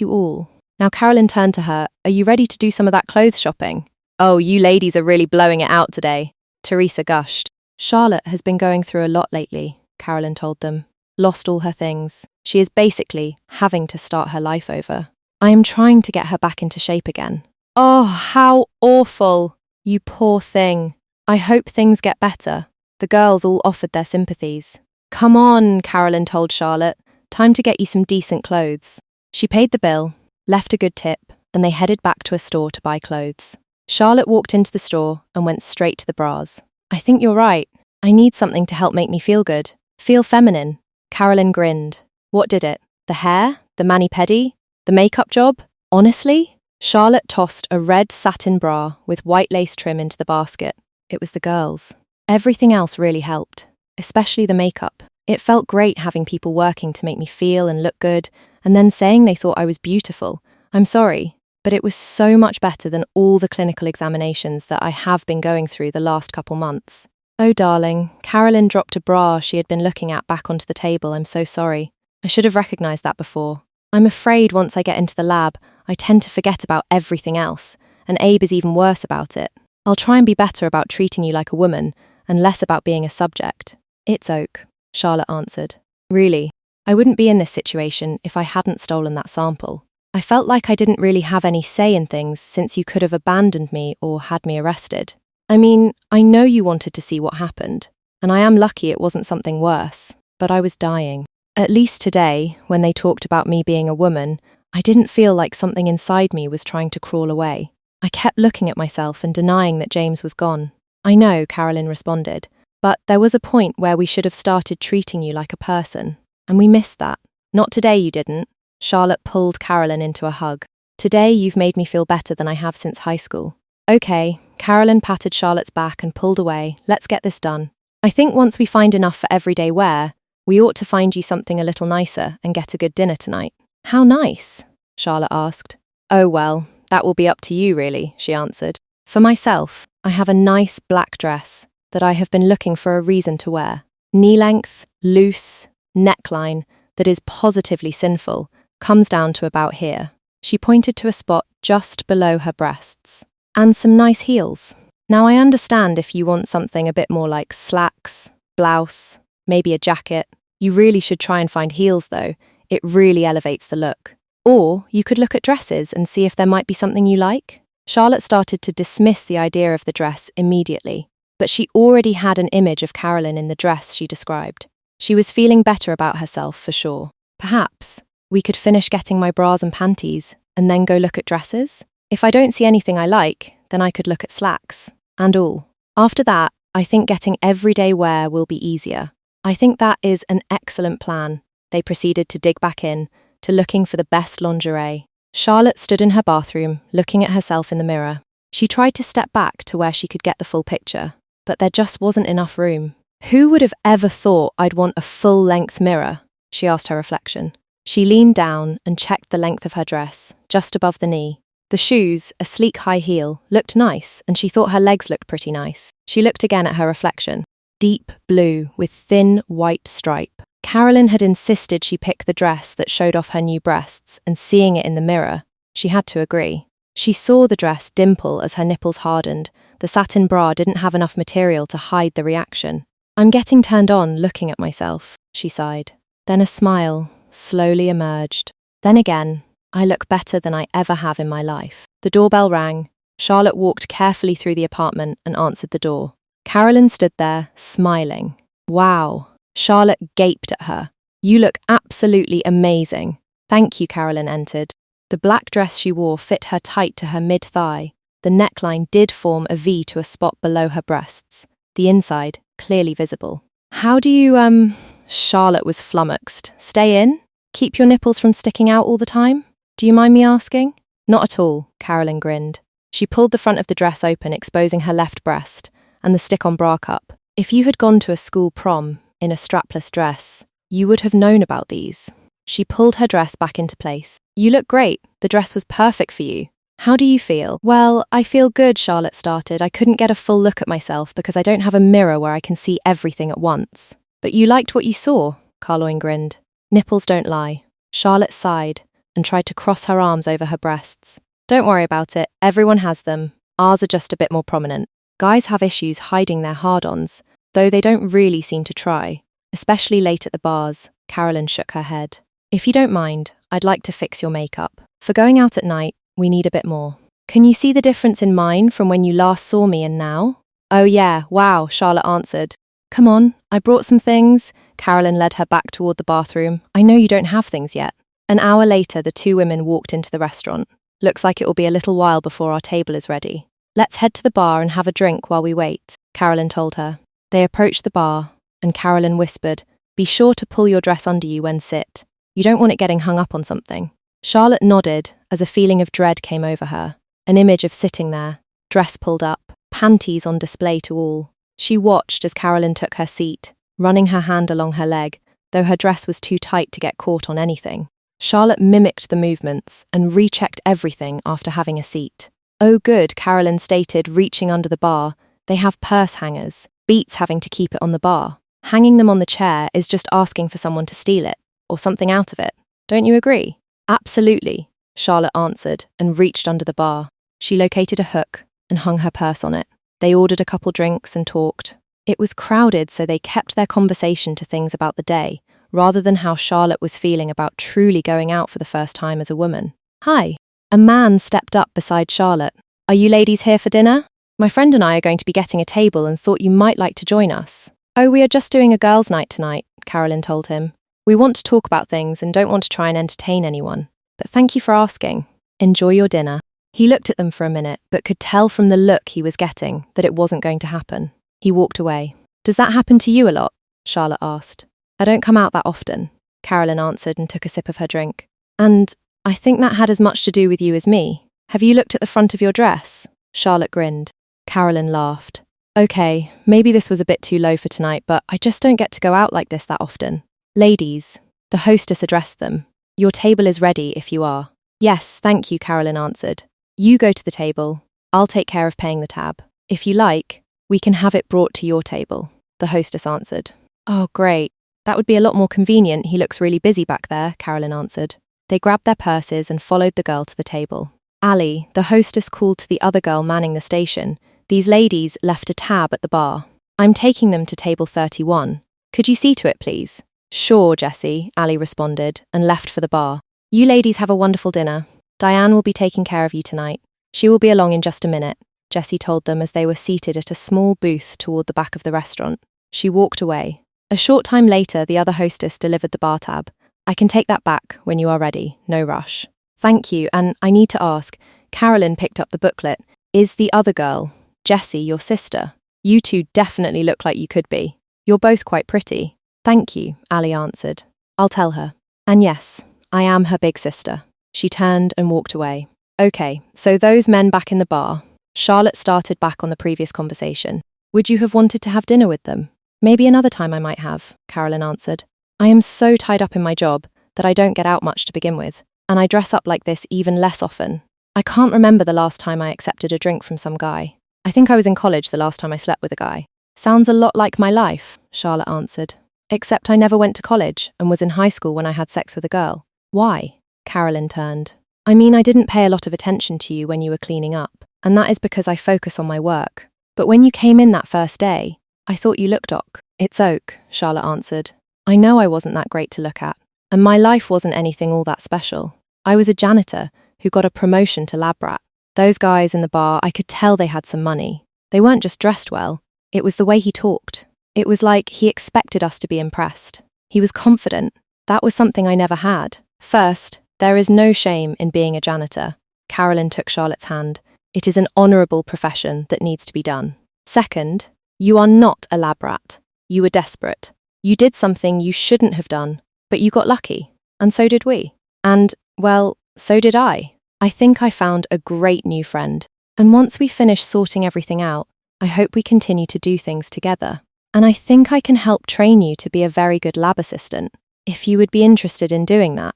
all. Now Carolyn turned to her. Are you ready to do some of that clothes shopping? Oh, you ladies are really blowing it out today. Teresa gushed. Charlotte has been going through a lot lately, Carolyn told them. Lost all her things. She is basically having to start her life over. I am trying to get her back into shape again. Oh, how awful. You poor thing. I hope things get better. The girls all offered their sympathies. Come on, Carolyn told Charlotte. Time to get you some decent clothes. She paid the bill, left a good tip, and they headed back to a store to buy clothes. Charlotte walked into the store and went straight to the bras. I think you're right. I need something to help make me feel good. Feel feminine. Carolyn grinned. What did it? The hair? The mani-pedi? The makeup job? Honestly? Charlotte tossed a red satin bra with white lace trim into the basket. It was the girls. Everything else really helped, especially the makeup. It felt great having people working to make me feel and look good, and then saying they thought I was beautiful. I'm sorry, but it was so much better than all the clinical examinations that I have been going through the last couple months. Oh, darling, Carolyn dropped a bra she had been looking at back onto the table. I'm so sorry. I should have recognized that before. I'm afraid once I get into the lab, I tend to forget about everything else, and Abe is even worse about it. I'll try and be better about treating you like a woman, and less about being a subject. It's Oak, Charlotte answered. Really, I wouldn't be in this situation if I hadn't stolen that sample. I felt like I didn't really have any say in things since you could have abandoned me or had me arrested. I mean, I know you wanted to see what happened, and I am lucky it wasn't something worse, but I was dying. At least today, when they talked about me being a woman, I didn't feel like something inside me was trying to crawl away. I kept looking at myself and denying that James was gone. I know, Carolyn responded, but there was a point where we should have started treating you like a person, and we missed that. Not today, you didn't. Charlotte pulled Carolyn into a hug. Today, you've made me feel better than I have since high school. Okay, Carolyn patted Charlotte's back and pulled away. Let's get this done. I think once we find enough for everyday wear, we ought to find you something a little nicer and get a good dinner tonight. How nice? Charlotte asked. Oh well, that will be up to you really, she answered. For myself, I have a nice black dress that I have been looking for a reason to wear. Knee-length, loose, neckline that is positively sinful, comes down to about here. She pointed to a spot just below her breasts. And some nice heels. Now I understand if you want something a bit more like slacks, blouse, maybe a jacket. You really should try and find heels though. It really elevates the look. Or you could look at dresses and see if there might be something you like. Charlotte started to dismiss the idea of the dress immediately, but she already had an image of Carolyn in the dress she described. She was feeling better about herself for sure. Perhaps we could finish getting my bras and panties and then go look at dresses? If I don't see anything I like, then I could look at slacks and all. After that, I think getting everyday wear will be easier. I think that is an excellent plan. They proceeded to dig back in, to looking for the best lingerie. Charlotte stood in her bathroom, looking at herself in the mirror. She tried to step back to where she could get the full picture, but there just wasn't enough room. Who would have ever thought I'd want a full-length mirror? She asked her reflection. She leaned down and checked the length of her dress, just above the knee. The shoes, a sleek high heel, looked nice, and she thought her legs looked pretty nice. She looked again at her reflection. Deep blue with thin white stripe. Carolyn had insisted she pick the dress that showed off her new breasts, and seeing it in the mirror, she had to agree. She saw the dress dimple as her nipples hardened. The satin bra didn't have enough material to hide the reaction. I'm getting turned on looking at myself, she sighed. Then a smile slowly emerged. Then again, I look better than I ever have in my life. The doorbell rang. Charlotte walked carefully through the apartment and answered the door. Carolyn stood there, smiling. Wow. Charlotte gaped at her. You look absolutely amazing. Thank you, Carolyn entered. The black dress she wore fit her tight to her mid-thigh. The neckline did form a V to a spot below her breasts. The inside, clearly visible. How do you, Charlotte was flummoxed. Stay in? Keep your nipples from sticking out all the time? Do you mind me asking? Not at all, Carolyn grinned. She pulled the front of the dress open, exposing her left breast and the stick-on bra cup. If you had gone to a school prom in a strapless dress, you would have known about these. She pulled her dress back into place. You look great. The dress was perfect for you. How do you feel? Well, I feel good, Charlotte started. I couldn't get a full look at myself because I don't have a mirror where I can see everything at once. But you liked what you saw, Carloyne grinned. Nipples don't lie. Charlotte sighed and tried to cross her arms over her breasts. Don't worry about it. Everyone has them. Ours are just a bit more prominent. Guys have issues hiding their hard-ons, though they don't really seem to try. Especially late at the bars, Carolyn shook her head. If you don't mind, I'd like to fix your makeup. For going out at night, we need a bit more. Can you see the difference in mine from when you last saw me and now? Oh yeah, wow, Charlotte answered. Come on, I brought some things. Carolyn led her back toward the bathroom. I know you don't have things yet. An hour later, the two women walked into the restaurant. Looks like it will be a little while before our table is ready. Let's head to the bar and have a drink while we wait, Carolyn told her. They approached the bar, and Carolyn whispered, be sure to pull your dress under you when sit. You don't want it getting hung up on something. Charlotte nodded as a feeling of dread came over her. An image of sitting there, dress pulled up, panties on display to all. She watched as Carolyn took her seat, running her hand along her leg, though her dress was too tight to get caught on anything. Charlotte mimicked the movements and rechecked everything after having a seat. Oh good, Carolyn stated, reaching under the bar. They have purse hangers. Beats having to keep it on the bar. Hanging them on the chair is just asking for someone to steal it, or something out of it. Don't you agree? Absolutely, Charlotte answered and reached under the bar. She located a hook and hung her purse on it. They ordered a couple drinks and talked. It was crowded, so they kept their conversation to things about the day, rather than how Charlotte was feeling about truly going out for the first time as a woman. Hi. A man stepped up beside Charlotte. Are you ladies here for dinner? My friend and I are going to be getting a table and thought you might like to join us. Oh, we are just doing a girls' night tonight, Carolyn told him. We want to talk about things and don't want to try and entertain anyone. But thank you for asking. Enjoy your dinner. He looked at them for a minute, but could tell from the look he was getting that it wasn't going to happen. He walked away. Does that happen to you a lot? Charlotte asked. I don't come out that often, Carolyn answered and took a sip of her drink. And I think that had as much to do with you as me. Have you looked at the front of your dress? Charlotte grinned. Carolyn laughed. Okay, maybe this was a bit too low for tonight, but I just don't get to go out like this that often. Ladies, the hostess addressed them. Your table is ready if you are. Yes, thank you, Carolyn answered. You go to the table. I'll take care of paying the tab. If you like, we can have it brought to your table, the hostess answered. Oh, great. That would be a lot more convenient. He looks really busy back there, Carolyn answered. They grabbed their purses and followed the girl to the table. Ali, the hostess, called to the other girl manning the station. These ladies left a tab at the bar. I'm taking them to table 31. Could you see to it, please? Sure, Jessie, Ali responded, and left for the bar. You ladies have a wonderful dinner. Diane will be taking care of you tonight. She will be along in just a minute, Jessie told them as they were seated at a small booth toward the back of the restaurant. She walked away. A short time later, the other hostess delivered the bar tab. I can take that back when you are ready, no rush. Thank you, and I need to ask, Carolyn picked up the booklet. Is the other girl, Jessie, your sister? You two definitely look like you could be. You're both quite pretty. Thank you, Ali answered. I'll tell her. And yes, I am her big sister. She turned and walked away. Okay, so those men back in the bar. Charlotte started back on the previous conversation. Would you have wanted to have dinner with them? Maybe another time I might have, Carolyn answered. I am so tied up in my job that I don't get out much to begin with, and I dress up like this even less often. I can't remember the last time I accepted a drink from some guy. I think I was in college the last time I slept with a guy. Sounds a lot like my life, Charlotte answered. Except I never went to college and was in high school when I had sex with a girl. Why? Carolyn turned. I mean, I didn't pay a lot of attention to you when you were cleaning up, and that is because I focus on my work. But when you came in that first day, I thought you looked ok. It's ok, Charlotte answered. I know I wasn't that great to look at, and my life wasn't anything all that special. I was a janitor who got a promotion to lab rat. Those guys in the bar, I could tell they had some money. They weren't just dressed well, it was the way he talked. It was like he expected us to be impressed. He was confident. That was something I never had. First, there is no shame in being a janitor. Carolyn took Charlotte's hand. It is an honourable profession that needs to be done. Second, you are not a lab rat. You were desperate. You did something you shouldn't have done, but you got lucky. And so did we. And, well, so did I. I think I found a great new friend. And once we finish sorting everything out, I hope we continue to do things together. And I think I can help train you to be a very good lab assistant, if you would be interested in doing that.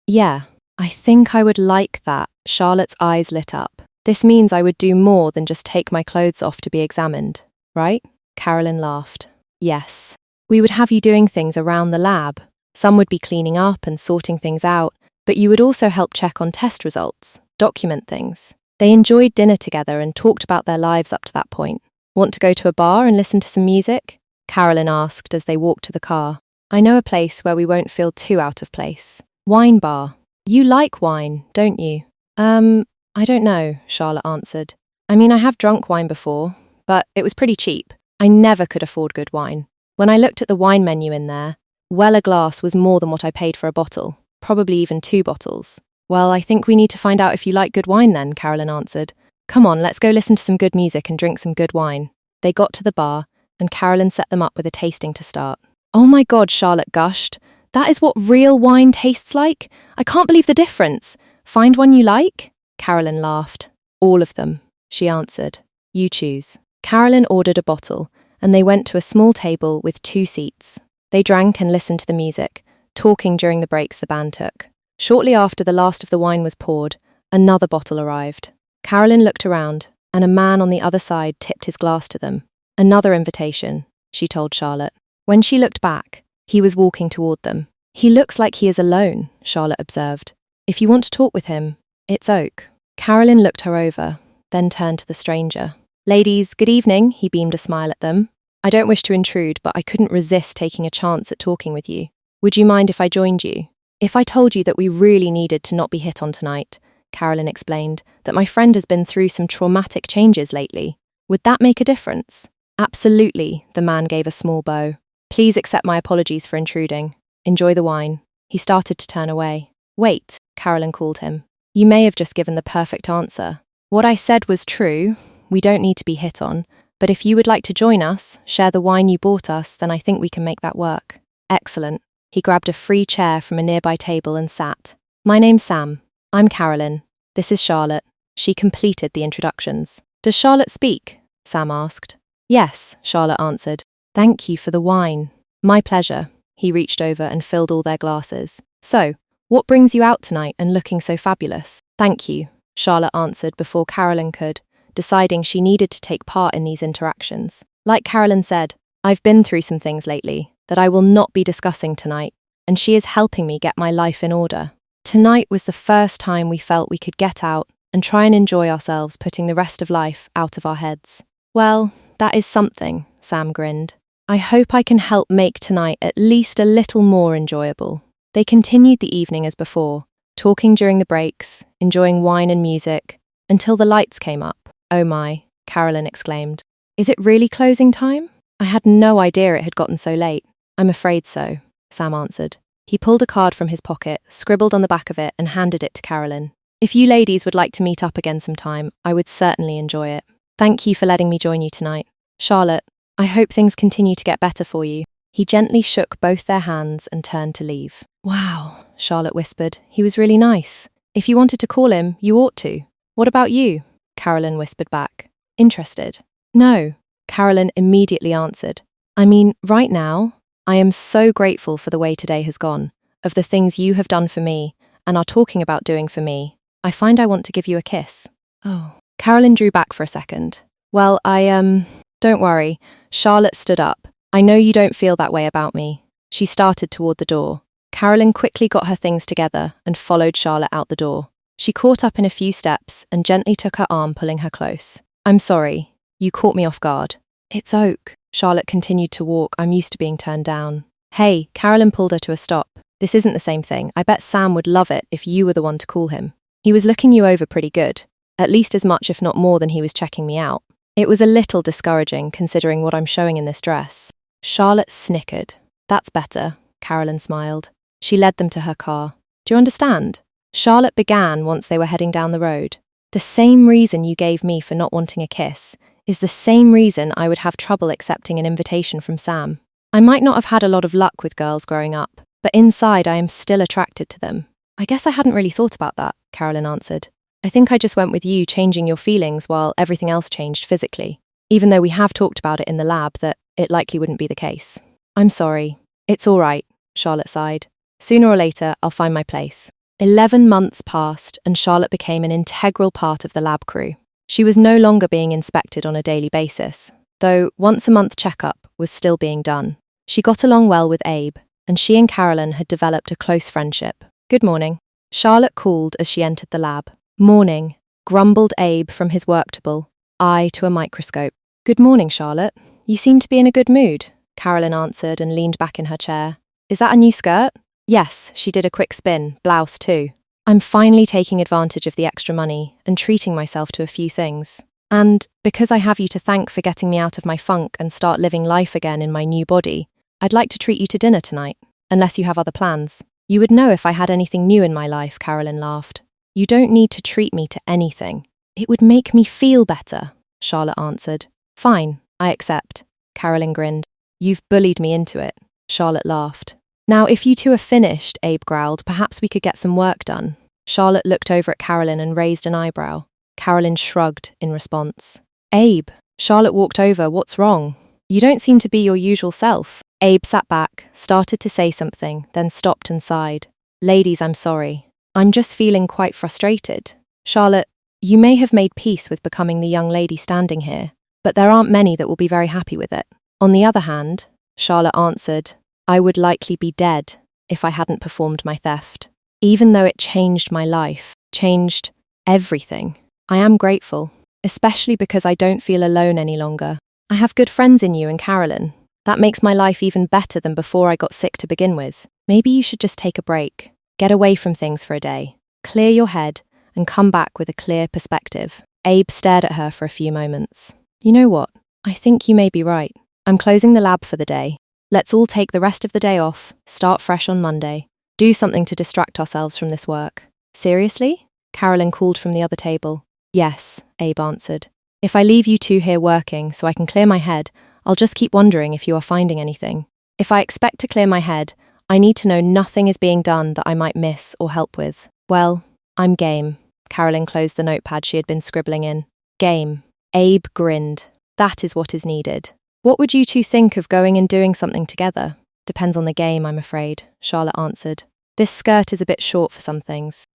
Yeah, I think I would like that. Charlotte's eyes lit up. This means I would do more than just take my clothes off to be examined, right? Carolyn laughed. Yes. We would have you doing things around the lab. Some would be cleaning up and sorting things out, but you would also help check on test results, document things. They enjoyed dinner together and talked about their lives up to that point. Want to go to a bar and listen to some music? Carolyn asked as they walked to the car. I know a place where we won't feel too out of place. Wine bar. You like wine, don't you? I don't know, Charlotte answered. I mean, I have drunk wine before, but it was pretty cheap. I never could afford good wine. When I looked at the wine menu in there, well, a glass was more than what I paid for a bottle, probably even 2 bottles. Well, I think we need to find out if you like good wine then, Carolyn answered. Come on, let's go listen to some good music and drink some good wine. They got to the bar, and Carolyn set them up with a tasting to start. Oh my God, Charlotte gushed. That is what real wine tastes like? I can't believe the difference. Find one you like? Carolyn laughed. All of them, she answered. You choose. Carolyn ordered a bottle, and they went to a small table with 2 seats. They drank and listened to the music, talking during the breaks the band took. Shortly after the last of the wine was poured, another bottle arrived. Carolyn looked around, and a man on the other side tipped his glass to them. Another invitation, she told Charlotte. When she looked back, he was walking toward them. He looks like he is alone, Charlotte observed. If you want to talk with him, it's Oak. Carolyn looked her over, then turned to the stranger. Ladies, good evening, he beamed a smile at them. I don't wish to intrude, but I couldn't resist taking a chance at talking with you. Would you mind if I joined you? If I told you that we really needed to not be hit on tonight, Carolyn explained, that my friend has been through some traumatic changes lately. Would that make a difference? Absolutely, the man gave a small bow. Please accept my apologies for intruding. Enjoy the wine. He started to turn away. Wait, Carolyn called him. You may have just given the perfect answer. What I said was true. We don't need to be hit on. But if you would like to join us, share the wine you bought us, then I think we can make that work. Excellent. He grabbed a free chair from a nearby table and sat. My name's Sam. I'm Carolyn. This is Charlotte. She completed the introductions. Does Charlotte speak? Sam asked. Yes, Charlotte answered. Thank you for the wine. My pleasure. He reached over and filled all their glasses. So, what brings you out tonight and looking so fabulous? Thank you, Charlotte answered before Carolyn could, deciding she needed to take part in these interactions. Like Carolyn said, I've been through some things lately that I will not be discussing tonight, and she is helping me get my life in order. Tonight was the first time we felt we could get out and try and enjoy ourselves, putting the rest of life out of our heads. Well, that is something, Sam grinned. I hope I can help make tonight at least a little more enjoyable. They continued the evening as before, talking during the breaks, enjoying wine and music, until the lights came up. Oh my, Carolyn exclaimed. Is it really closing time? I had no idea it had gotten so late. I'm afraid so, Sam answered. He pulled a card from his pocket, scribbled on the back of it, and handed it to Carolyn. If you ladies would like to meet up again sometime, I would certainly enjoy it. Thank you for letting me join you tonight. Charlotte, I hope things continue to get better for you. He gently shook both their hands and turned to leave. Wow, Charlotte whispered. He was really nice. If you wanted to call him, you ought to. What about you? Carolyn whispered back. Interested? No, Carolyn immediately answered. I mean, right now, I am so grateful for the way today has gone, of the things you have done for me and are talking about doing for me. I find I want to give you a kiss. Oh. Carolyn drew back for a second. Well, don't worry. Charlotte stood up. I know you don't feel that way about me. She started toward the door. Carolyn quickly got her things together and followed Charlotte out the door. She caught up in a few steps and gently took her arm, pulling her close. I'm sorry. You caught me off guard. It's Oak. Charlotte continued to walk. I'm used to being turned down. Hey, Carolyn pulled her to a stop. This isn't the same thing. I bet Sam would love it if you were the one to call him. He was looking you over pretty good. At least as much, if not more, than he was checking me out. It was a little discouraging, considering what I'm showing in this dress. Charlotte snickered. That's better, Carolyn smiled. She led them to her car. Do you understand? Charlotte began once they were heading down the road. The same reason you gave me for not wanting a kiss is the same reason I would have trouble accepting an invitation from Sam. I might not have had a lot of luck with girls growing up, but inside I am still attracted to them. I guess I hadn't really thought about that, Carolyn answered. I think I just went with you changing your feelings while everything else changed physically, even though we have talked about it in the lab that it likely wouldn't be the case. I'm sorry. It's all right, Charlotte sighed. Sooner or later, I'll find my place. 11 months passed and Charlotte became an integral part of the lab crew. She was no longer being inspected on a daily basis, though once-a-month checkup was still being done. She got along well with Abe, and she and Carolyn had developed a close friendship. Good morning. Charlotte called as she entered the lab. Morning, grumbled Abe from his work table, eye to a microscope. Good morning, Charlotte. You seem to be in a good mood, Carolyn answered and leaned back in her chair. Is that a new skirt? Yes, she did a quick spin, blouse too. I'm finally taking advantage of the extra money and treating myself to a few things. And because I have you to thank for getting me out of my funk and start living life again in my new body, I'd like to treat you to dinner tonight, unless you have other plans. You would know if I had anything new in my life, Carolyn laughed. You don't need to treat me to anything. It would make me feel better, Charlotte answered. Fine, I accept, Carolyn grinned. You've bullied me into it, Charlotte laughed. Now, if you two are finished, Abe growled, perhaps we could get some work done. Charlotte looked over at Carolyn and raised an eyebrow. Carolyn shrugged in response. Abe, Charlotte walked over, what's wrong? You don't seem to be your usual self. Abe sat back, started to say something, then stopped and sighed. Ladies, I'm sorry. I'm just feeling quite frustrated. Charlotte, you may have made peace with becoming the young lady standing here, but there aren't many that will be very happy with it. On the other hand, Charlotte answered, I would likely be dead if I hadn't performed my theft. Even though it changed my life, changed everything, I am grateful, especially because I don't feel alone any longer. I have good friends in you and Carolyn. That makes my life even better than before I got sick to begin with. Maybe you should just take a break, get away from things for a day, clear your head, and come back with a clear perspective. Abe stared at her for a few moments. You know what? I think you may be right. I'm closing the lab for the day. Let's all take the rest of the day off, start fresh on Monday. Do something to distract ourselves from this work. Seriously? Carolyn called from the other table. Yes, Abe answered. If I leave you two here working so I can clear my head, I'll just keep wondering if you are finding anything. If I expect to clear my head, I need to know nothing is being done that I might miss or help with. Well, I'm game. Carolyn closed the notepad she had been scribbling in. Game. Abe grinned. That is what is needed. What would you two think of going and doing something together? Depends on the game, I'm afraid, Charlotte answered. This skirt is a bit short for some things.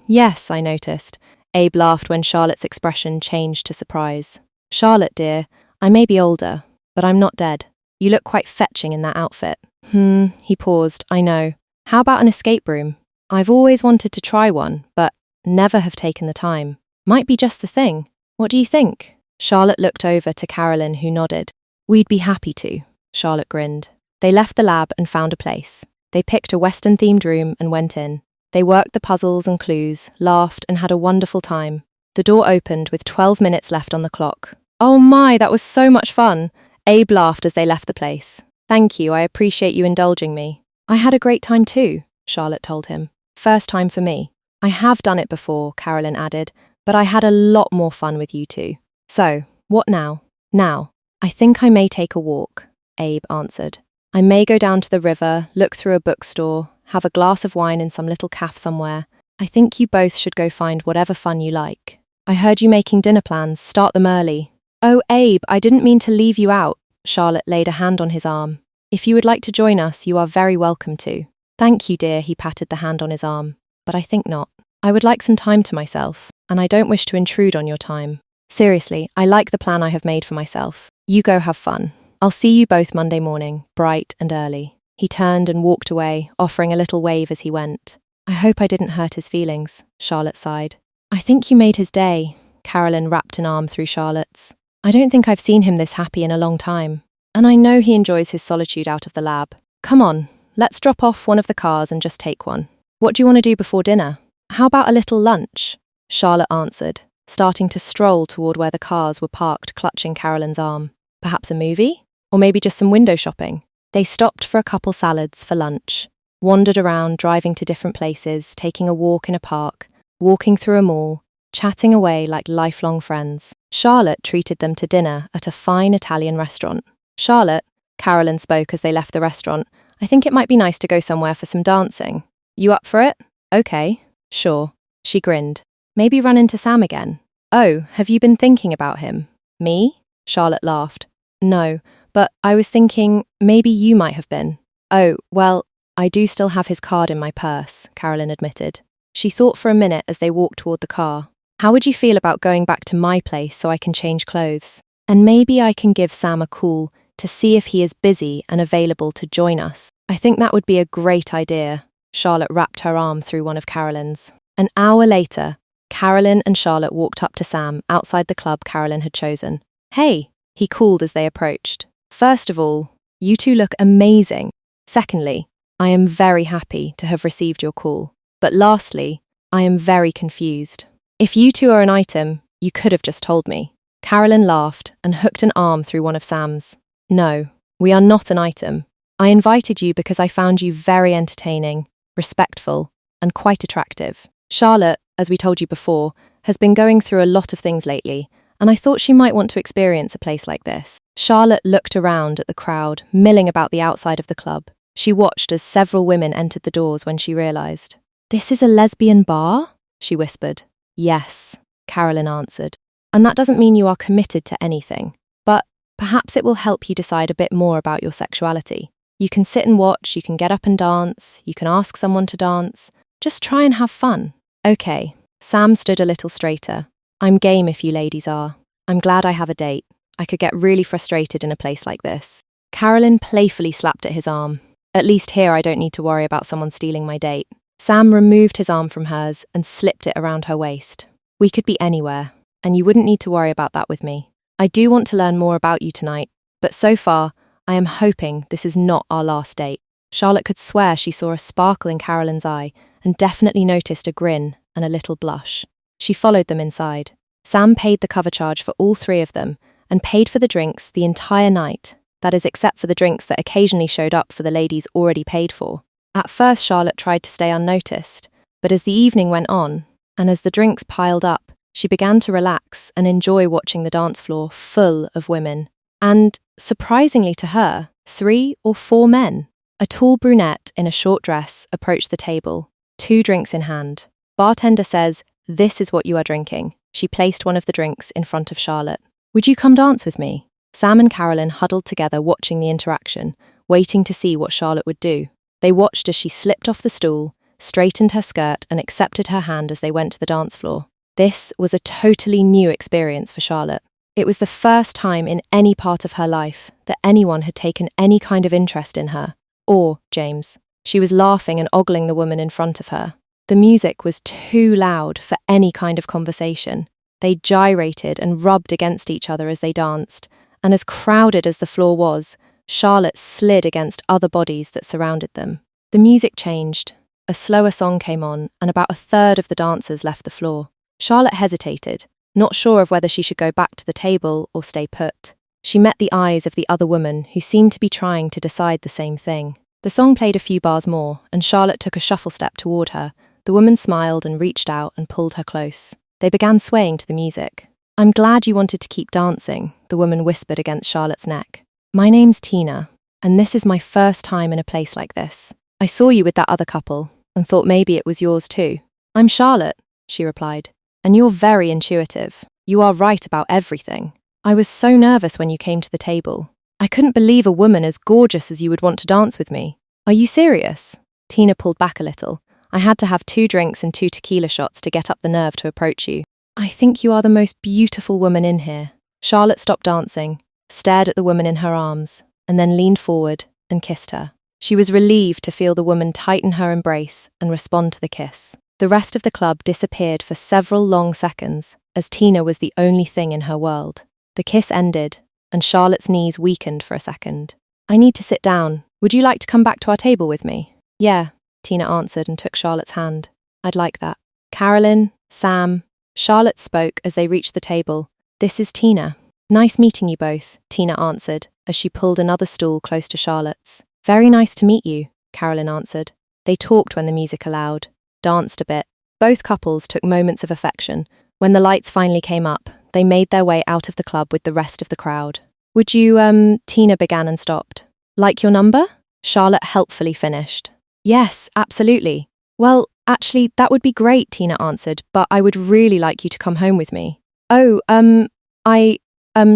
Yes, I noticed. Abe laughed when Charlotte's expression changed to surprise. Charlotte, dear, I may be older, but I'm not dead. You look quite fetching in that outfit. He paused, I know. How about an escape room? I've always wanted to try one, but never have taken the time. Might be just the thing. What do you think? Charlotte looked over to Carolyn, who nodded. We'd be happy to, Charlotte grinned. They left the lab and found a place. They picked a Western-themed room and went in. They worked the puzzles and clues, laughed, and had a wonderful time. The door opened with 12 minutes left on the clock. Oh my, that was so much fun! Abe laughed as they left the place. Thank you, I appreciate you indulging me. I had a great time too, Charlotte told him. First time for me. I have done it before, Carolyn added, but I had a lot more fun with you two. So, what now? Now, I think I may take a walk, Abe answered. I may go down to the river, look through a bookstore, have a glass of wine in some little cafe somewhere. I think you both should go find whatever fun you like. I heard you making dinner plans, start them early. Oh, Abe, I didn't mean to leave you out. Charlotte laid a hand on his arm. If you would like to join us, you are very welcome to. Thank you, dear, he patted the hand on his arm. But I think not. I would like some time to myself, and I don't wish to intrude on your time. Seriously, I like the plan I have made for myself. You go have fun. I'll see you both Monday morning, bright and early. He turned and walked away, offering a little wave as he went. I hope I didn't hurt his feelings, Charlotte sighed. I think you made his day. Carolyn wrapped an arm through Charlotte's. I don't think I've seen him this happy in a long time. And I know he enjoys his solitude out of the lab. Come on, let's drop off one of the cars and just take one. What do you want to do before dinner? How about a little lunch? Charlotte answered, starting to stroll toward where the cars were parked, clutching Carolyn's arm. Perhaps a movie? Or maybe just some window shopping? They stopped for a couple salads for lunch, wandered around, driving to different places, taking a walk in a park, walking through a mall, chatting away like lifelong friends. Charlotte treated them to dinner at a fine Italian restaurant. Charlotte, Carolyn spoke as they left the restaurant, I think it might be nice to go somewhere for some dancing. You up for it? Okay, sure. She grinned. Maybe run into Sam again. Oh, have you been thinking about him? Me? Charlotte laughed. No, but I was thinking maybe you might have been. Oh, well, I do still have his card in my purse, Carolyn admitted. She thought for a minute as they walked toward the car. How would you feel about going back to my place so I can change clothes? And maybe I can give Sam a call to see if he is busy and available to join us. I think that would be a great idea. Charlotte wrapped her arm through one of Carolyn's. An hour later, Carolyn and Charlotte walked up to Sam outside the club Carolyn had chosen. Hey, he called as they approached. First of all, you two look amazing. Secondly, I am very happy to have received your call. But lastly, I am very confused. If you two are an item, you could have just told me. Carolyn laughed and hooked an arm through one of Sam's. No, we are not an item. I invited you because I found you very entertaining, respectful, and quite attractive. Charlotte, as we told you before, has been going through a lot of things lately, and I thought she might want to experience a place like this. Charlotte looked around at the crowd, milling about the outside of the club. She watched as several women entered the doors when she realised. "This is a lesbian bar?" she whispered. "Yes," Carolyn answered. "And that doesn't mean you are committed to anything, but perhaps it will help you decide a bit more about your sexuality. You can sit and watch, you can get up and dance, you can ask someone to dance. Just try and have fun." "Okay." Sam stood a little straighter. "I'm game if you ladies are. I'm glad I have a date. I could get really frustrated in a place like this." Carolyn playfully slapped at his arm. "At least here I don't need to worry about someone stealing my date." Sam removed his arm from hers and slipped it around her waist. "We could be anywhere, and you wouldn't need to worry about that with me. I do want to learn more about you tonight, but so far, I am hoping this is not our last date." Charlotte could swear she saw a sparkle in Carolyn's eye and definitely noticed a grin and a little blush. She followed them inside. Sam paid the cover charge for all three of them and paid for the drinks the entire night, that is, except for the drinks that occasionally showed up for the ladies already paid for. At first, Charlotte tried to stay unnoticed, but as the evening went on, and as the drinks piled up, she began to relax and enjoy watching the dance floor full of women. And, surprisingly to her, 3 or 4 men. A tall brunette in a short dress approached the table, 2 drinks in hand. "Bartender says, 'This is what you are drinking.'" She placed one of the drinks in front of Charlotte. "Would you come dance with me?" Sam and Carolyn huddled together watching the interaction, waiting to see what Charlotte would do. They watched as she slipped off the stool, straightened her skirt, and accepted her hand as they went to the dance floor. This was a totally new experience for Charlotte. It was the first time in any part of her life that anyone had taken any kind of interest in her, or James. She was laughing and ogling the woman in front of her. The music was too loud for any kind of conversation. They gyrated and rubbed against each other as they danced, and as crowded as the floor was, Charlotte slid against other bodies that surrounded them. The music changed. A slower song came on, and about a third of the dancers left the floor. Charlotte hesitated, not sure of whether she should go back to the table or stay put. She met the eyes of the other woman, who seemed to be trying to decide the same thing. The song played a few bars more, and Charlotte took a shuffle step toward her. The woman smiled and reached out and pulled her close. They began swaying to the music. "I'm glad you wanted to keep dancing," the woman whispered against Charlotte's neck. "My name's Tina, and this is my first time in a place like this. I saw you with that other couple, and thought maybe it was yours too." "I'm Charlotte," she replied, "and you're very intuitive. You are right about everything. I was so nervous when you came to the table. I couldn't believe a woman as gorgeous as you would want to dance with me. Are you serious?" Tina pulled back a little. "I had to have 2 drinks and 2 tequila shots to get up the nerve to approach you. I think you are the most beautiful woman in here." Charlotte stopped dancing, stared at the woman in her arms, and then leaned forward and kissed her. She was relieved to feel the woman tighten her embrace and respond to the kiss. The rest of the club disappeared for several long seconds, as Tina was the only thing in her world. The kiss ended, and Charlotte's knees weakened for a second. "I need to sit down. Would you like to come back to our table with me?" "Yeah," Tina answered and took Charlotte's hand. "I'd like that." "Carolyn, Sam," Charlotte spoke as they reached the table. "This is Tina." "Nice meeting you both," Tina answered as she pulled another stool close to Charlotte's. "Very nice to meet you," Carolyn answered. They talked when the music allowed, danced a bit. Both couples took moments of affection. When the lights finally came up, they made their way out of the club with the rest of the crowd. "Would you, Tina began and stopped. "Like your number?" Charlotte helpfully finished. "Yes, absolutely." "Well, actually, that would be great," Tina answered, "but I would really like you to come home with me." "Oh,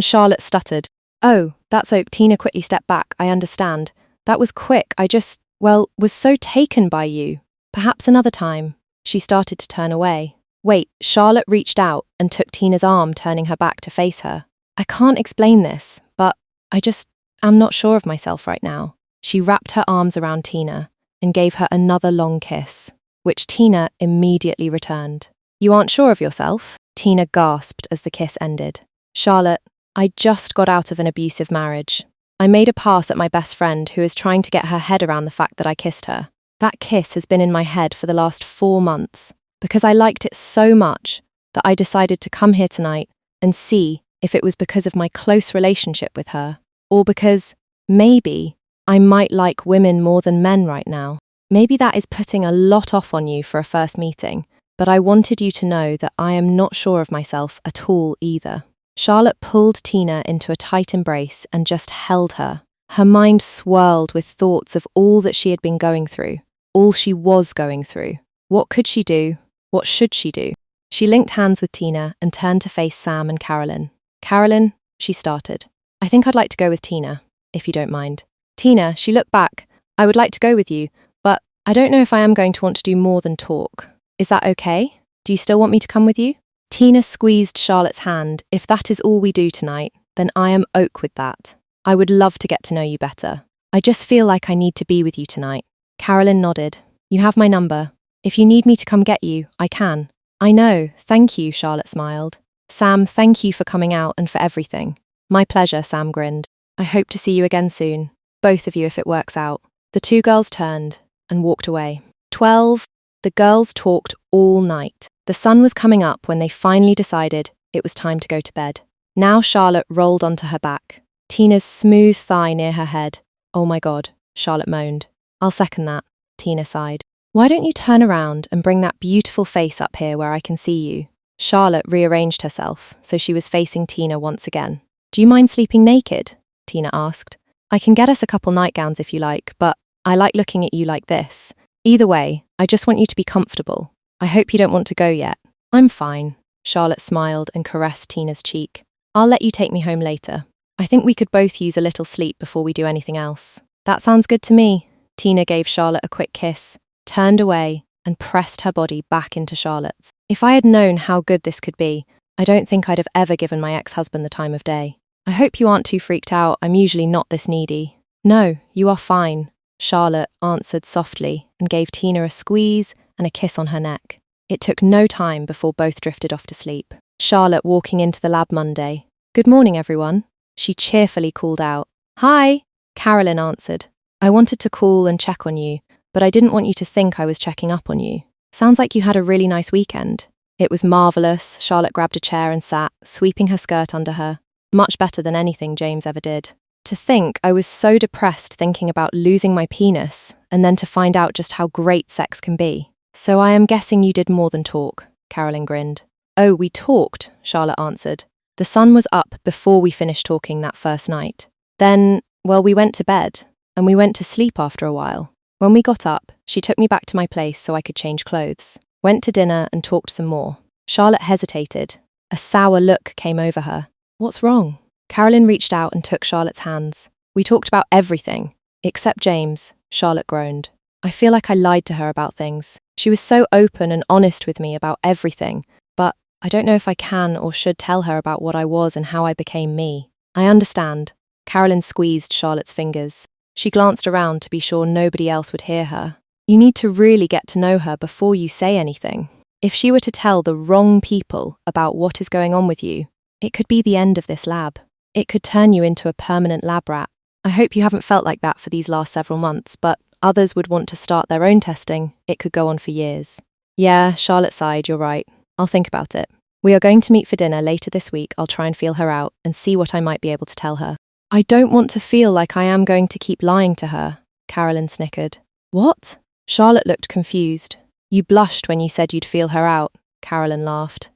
Charlotte stuttered. "Oh, that's okay." Tina quickly stepped back. "I understand. That was quick. I just, was so taken by you. Perhaps another time." She started to turn away. "Wait," Charlotte reached out and took Tina's arm, turning her back to face her. "I can't explain this, but I'm not sure of myself right now." She wrapped her arms around Tina and gave her another long kiss, which Tina immediately returned. "You aren't sure of yourself?" Tina gasped as the kiss ended. "Charlotte, I just got out of an abusive marriage. I made a pass at my best friend who is trying to get her head around the fact that I kissed her. That kiss has been in my head for the last 4 months because I liked it so much that I decided to come here tonight and see if it was because of my close relationship with her, or because, maybe, I might like women more than men right now. Maybe that is putting a lot off on you for a first meeting, but I wanted you to know that I am not sure of myself at all either. Charlotte pulled Tina into a tight embrace and just held her. Her mind swirled with thoughts of all that she had been going through, all she was going through. What could she do? What should she do? She linked hands with Tina and turned to face Sam and Carolyn. Carolyn, she started, I think I'd like to go with Tina, if you don't mind. Tina, she looked back. I would like to go with you, but I don't know if I am going to want to do more than talk. Is that okay? Do you still want me to come with you? Tina squeezed Charlotte's hand. If that is all we do tonight, then I am oak with that. I would love to get to know you better. I just feel like I need to be with you tonight. Carolyn nodded. You have my number. If you need me to come get you, I can. I know, thank you, Charlotte smiled. Sam, thank you for coming out and for everything. My pleasure, Sam grinned. I hope to see you again soon. Both of you if it works out. The two girls turned and walked away. 12. The girls talked all night. The sun was coming up when they finally decided it was time to go to bed. Now Charlotte rolled onto her back, Tina's smooth thigh near her head. Oh my God, Charlotte moaned. I'll second that, Tina sighed. Why don't you turn around and bring that beautiful face up here where I can see you? Charlotte rearranged herself so she was facing Tina once again. Do you mind sleeping naked? Tina asked. I can get us a couple nightgowns if you like, but I like looking at you like this. Either way, I just want you to be comfortable. I hope you don't want to go yet. I'm fine. Charlotte smiled and caressed Tina's cheek. I'll let you take me home later. I think we could both use a little sleep before we do anything else. That sounds good to me. Tina gave Charlotte a quick kiss, turned away, and pressed her body back into Charlotte's. If I had known how good this could be, I don't think I'd have ever given my ex-husband the time of day. I hope you aren't too freaked out. I'm usually not this needy. No, you are fine, Charlotte answered softly and gave Tina a squeeze and a kiss on her neck. It took no time before both drifted off to sleep. Charlotte walking into the lab Monday. Good morning, everyone, she cheerfully called out. Hi, Carolyn answered. I wanted to call and check on you, but I didn't want you to think I was checking up on you. Sounds like you had a really nice weekend. It was marvellous. Charlotte grabbed a chair and sat, sweeping her skirt under her. Much better than anything James ever did. To think I was so depressed thinking about losing my penis, and then to find out just how great sex can be. So I am guessing you did more than talk, Carolyn grinned. Oh, we talked, Charlotte answered. The sun was up before we finished talking that first night. Then, well, we went to bed, and we went to sleep after a while. When we got up, she took me back to my place so I could change clothes. Went to dinner and talked some more. Charlotte hesitated. A sour look came over her. What's wrong? Carolyn reached out and took Charlotte's hands. We talked about everything, except James, Charlotte groaned. I feel like I lied to her about things. She was so open and honest with me about everything, but I don't know if I can or should tell her about what I was and how I became me. I understand. Carolyn squeezed Charlotte's fingers. She glanced around to be sure nobody else would hear her. You need to really get to know her before you say anything. If she were to tell the wrong people about what is going on with you, it could be the end of this lab. It could turn you into a permanent lab rat. I hope you haven't felt like that for these last several months, but others would want to start their own testing. It could go on for years. Yeah, Charlotte sighed, you're right. I'll think about it. We are going to meet for dinner later this week. I'll try and feel her out and see what I might be able to tell her. I don't want to feel like I am going to keep lying to her, Carolyn snickered. What? Charlotte looked confused. You blushed when you said you'd feel her out, Carolyn laughed.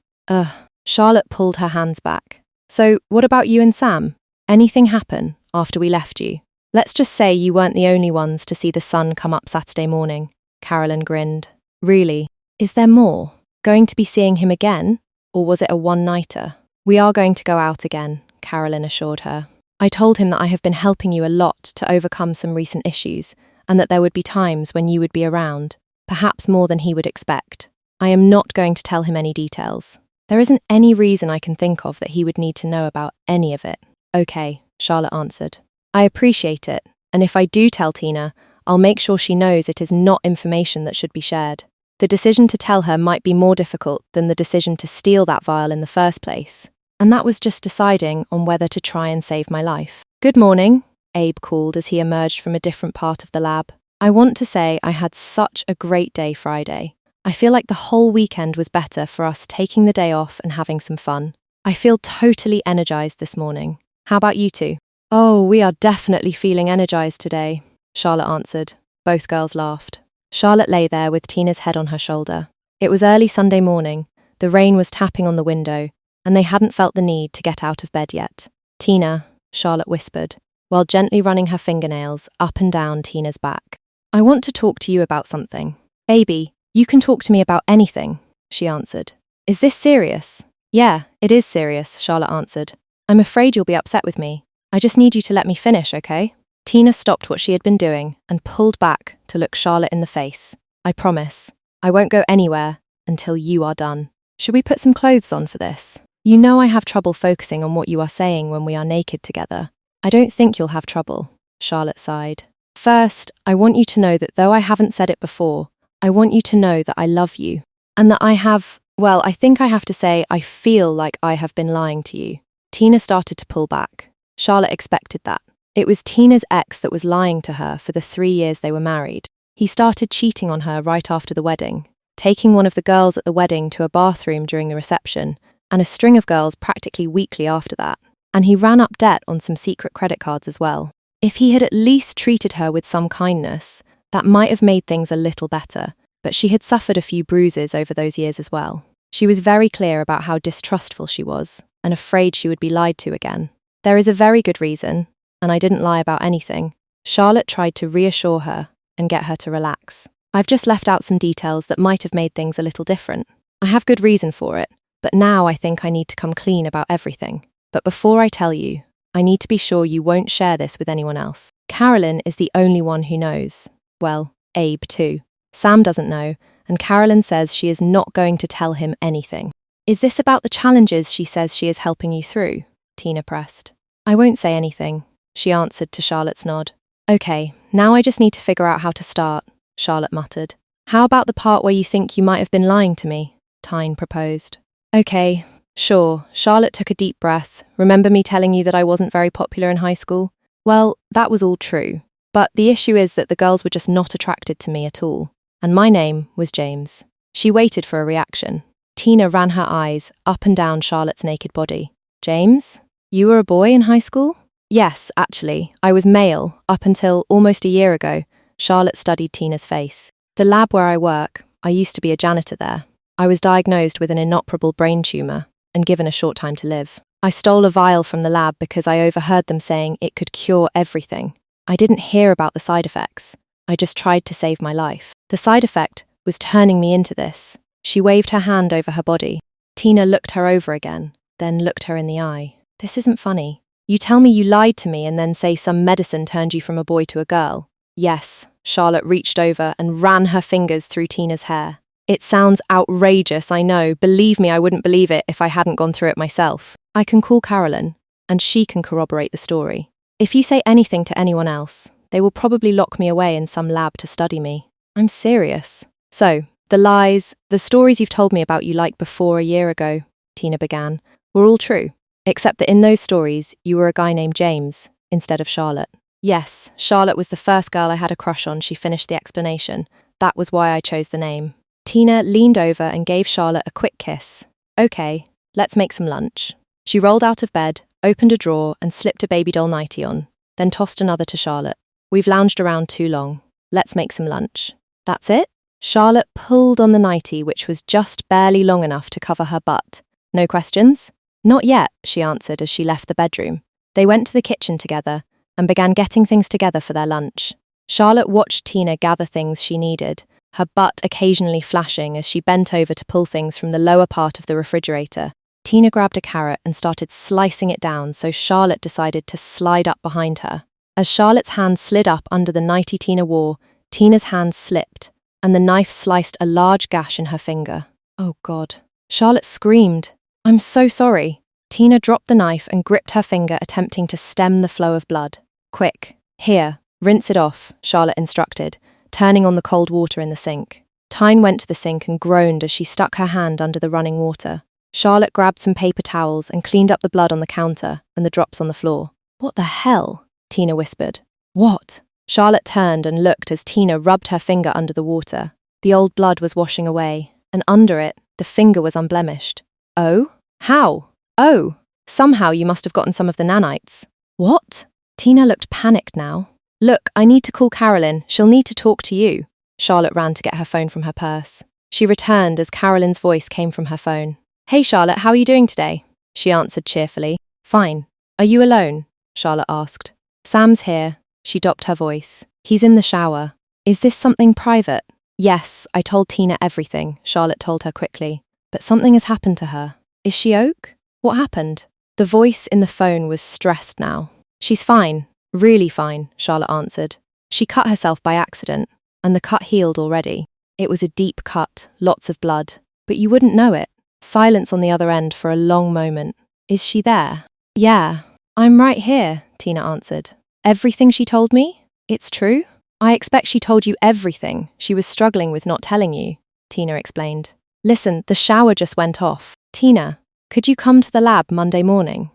Charlotte pulled her hands back. So, what about you and Sam? Anything happen after we left you? Let's just say you weren't the only ones to see the sun come up Saturday morning. Carolyn grinned. Really? Is there more? Going to be seeing him again? Or was it a one-nighter? We are going to go out again, Carolyn assured her. I told him that I have been helping you a lot to overcome some recent issues, and that there would be times when you would be around, perhaps more than he would expect. I am not going to tell him any details. There isn't any reason I can think of that he would need to know about any of it. Okay, Charlotte answered. I appreciate it, and if I do tell Tina, I'll make sure she knows it is not information that should be shared. The decision to tell her might be more difficult than the decision to steal that vial in the first place. And that was just deciding on whether to try and save my life. Good morning, Abe called as he emerged from a different part of the lab. I want to say I had such a great day Friday. I feel like the whole weekend was better for us taking the day off and having some fun. I feel totally energized this morning. How about you two? Oh, we are definitely feeling energized today, Charlotte answered. Both girls laughed. Charlotte lay there with Tina's head on her shoulder. It was early Sunday morning, the rain was tapping on the window, and they hadn't felt the need to get out of bed yet. Tina, Charlotte whispered, while gently running her fingernails up and down Tina's back. I want to talk to you about something. Baby, you can talk to me about anything, she answered. Is this serious? Yeah, it is serious, Charlotte answered. I'm afraid you'll be upset with me. I just need you to let me finish, okay? Tina stopped what she had been doing and pulled back to look Charlotte in the face. I promise, I won't go anywhere until you are done. Should we put some clothes on for this? You know I have trouble focusing on what you are saying when we are naked together. I don't think you'll have trouble, Charlotte sighed. First, I want you to know that though I haven't said it before, I want you to know that I love you. And that I think I have to say I feel like I have been lying to you. Tina started to pull back. Charlotte expected that. It was Tina's ex that was lying to her for the 3 years they were married. He started cheating on her right after the wedding, taking one of the girls at the wedding to a bathroom during the reception, and a string of girls practically weekly after that. And he ran up debt on some secret credit cards as well. If he had at least treated her with some kindness, that might have made things a little better, but she had suffered a few bruises over those years as well. She was very clear about how distrustful she was, and afraid she would be lied to again. There is a very good reason, and I didn't lie about anything. Charlotte tried to reassure her and get her to relax. I've just left out some details that might have made things a little different. I have good reason for it, but now I think I need to come clean about everything. But before I tell you, I need to be sure you won't share this with anyone else. Carolyn is the only one who knows. Well, Abe too. Sam doesn't know, and Carolyn says she is not going to tell him anything. Is this about the challenges she says she is helping you through? Tina pressed. I won't say anything, she answered to Charlotte's nod. Okay, now I just need to figure out how to start, Charlotte muttered. How about the part where you think you might have been lying to me? Tyne proposed. Okay, sure. Charlotte took a deep breath. Remember me telling you that I wasn't very popular in high school? Well, that was all true. But the issue is that the girls were just not attracted to me at all. And my name was James. She waited for a reaction. Tina ran her eyes up and down Charlotte's naked body. James? You were a boy in high school? Yes, actually. I was male, up until almost a year ago. Charlotte studied Tina's face. The lab where I work, I used to be a janitor there. I was diagnosed with an inoperable brain tumour and given a short time to live. I stole a vial from the lab because I overheard them saying it could cure everything. I didn't hear about the side effects. I just tried to save my life. The side effect was turning me into this. She waved her hand over her body. Tina looked her over again, then looked her in the eye. This isn't funny. You tell me you lied to me and then say some medicine turned you from a boy to a girl. Yes, Charlotte reached over and ran her fingers through Tina's hair. It sounds outrageous, I know. Believe me, I wouldn't believe it if I hadn't gone through it myself. I can call Carolyn, and she can corroborate the story. If you say anything to anyone else, they will probably lock me away in some lab to study me. I'm serious. So, the lies, the stories you've told me about you like before a year ago, Tina began, were all true. Except that in those stories, you were a guy named James, instead of Charlotte. Yes, Charlotte was the first girl I had a crush on, she finished the explanation. That was why I chose the name. Tina leaned over and gave Charlotte a quick kiss. Okay, let's make some lunch. She rolled out of bed, opened a drawer and slipped a baby doll nightie on, then tossed another to Charlotte. We've lounged around too long. Let's make some lunch. That's it? Charlotte pulled on the nightie, which was just barely long enough to cover her butt. No questions? Not yet, she answered as she left the bedroom. They went to the kitchen together and began getting things together for their lunch. Charlotte watched Tina gather things she needed, her butt occasionally flashing as she bent over to pull things from the lower part of the refrigerator. Tina grabbed a carrot and started slicing it down, so Charlotte decided to slide up behind her. As Charlotte's hand slid up under the nightie Tina wore, Tina's hand slipped, and the knife sliced a large gash in her finger. Oh God. Charlotte screamed. I'm so sorry. Tina dropped the knife and gripped her finger, attempting to stem the flow of blood. Quick. Here. Rinse it off, Charlotte instructed, turning on the cold water in the sink. Tyne went to the sink and groaned as she stuck her hand under the running water. Charlotte grabbed some paper towels and cleaned up the blood on the counter and the drops on the floor. What the hell? Tina whispered. What? Charlotte turned and looked as Tina rubbed her finger under the water. The old blood was washing away, and under it, the finger was unblemished. Oh? How? Oh, somehow you must have gotten some of the nanites. What? Tina looked panicked now. Look, I need to call Carolyn. She'll need to talk to you. Charlotte ran to get her phone from her purse. She returned as Carolyn's voice came from her phone. Hey Charlotte, how are you doing today? She answered cheerfully. Fine. Are you alone? Charlotte asked. Sam's here. She dropped her voice. He's in the shower. Is this something private? Yes, I told Tina everything, Charlotte told her quickly. But something has happened to her. Is she OK? What happened? The voice in the phone was stressed now. She's fine. Really fine, Charlotte answered. She cut herself by accident, and the cut healed already. It was a deep cut, lots of blood. But you wouldn't know it. Silence on the other end for a long moment. Is she there? Yeah, I'm right here, Tina answered. Everything she told me? It's true? I expect she told you everything. She was struggling with not telling you, Tina explained. Listen, the shower just went off. Tina, could you come to the lab Monday morning?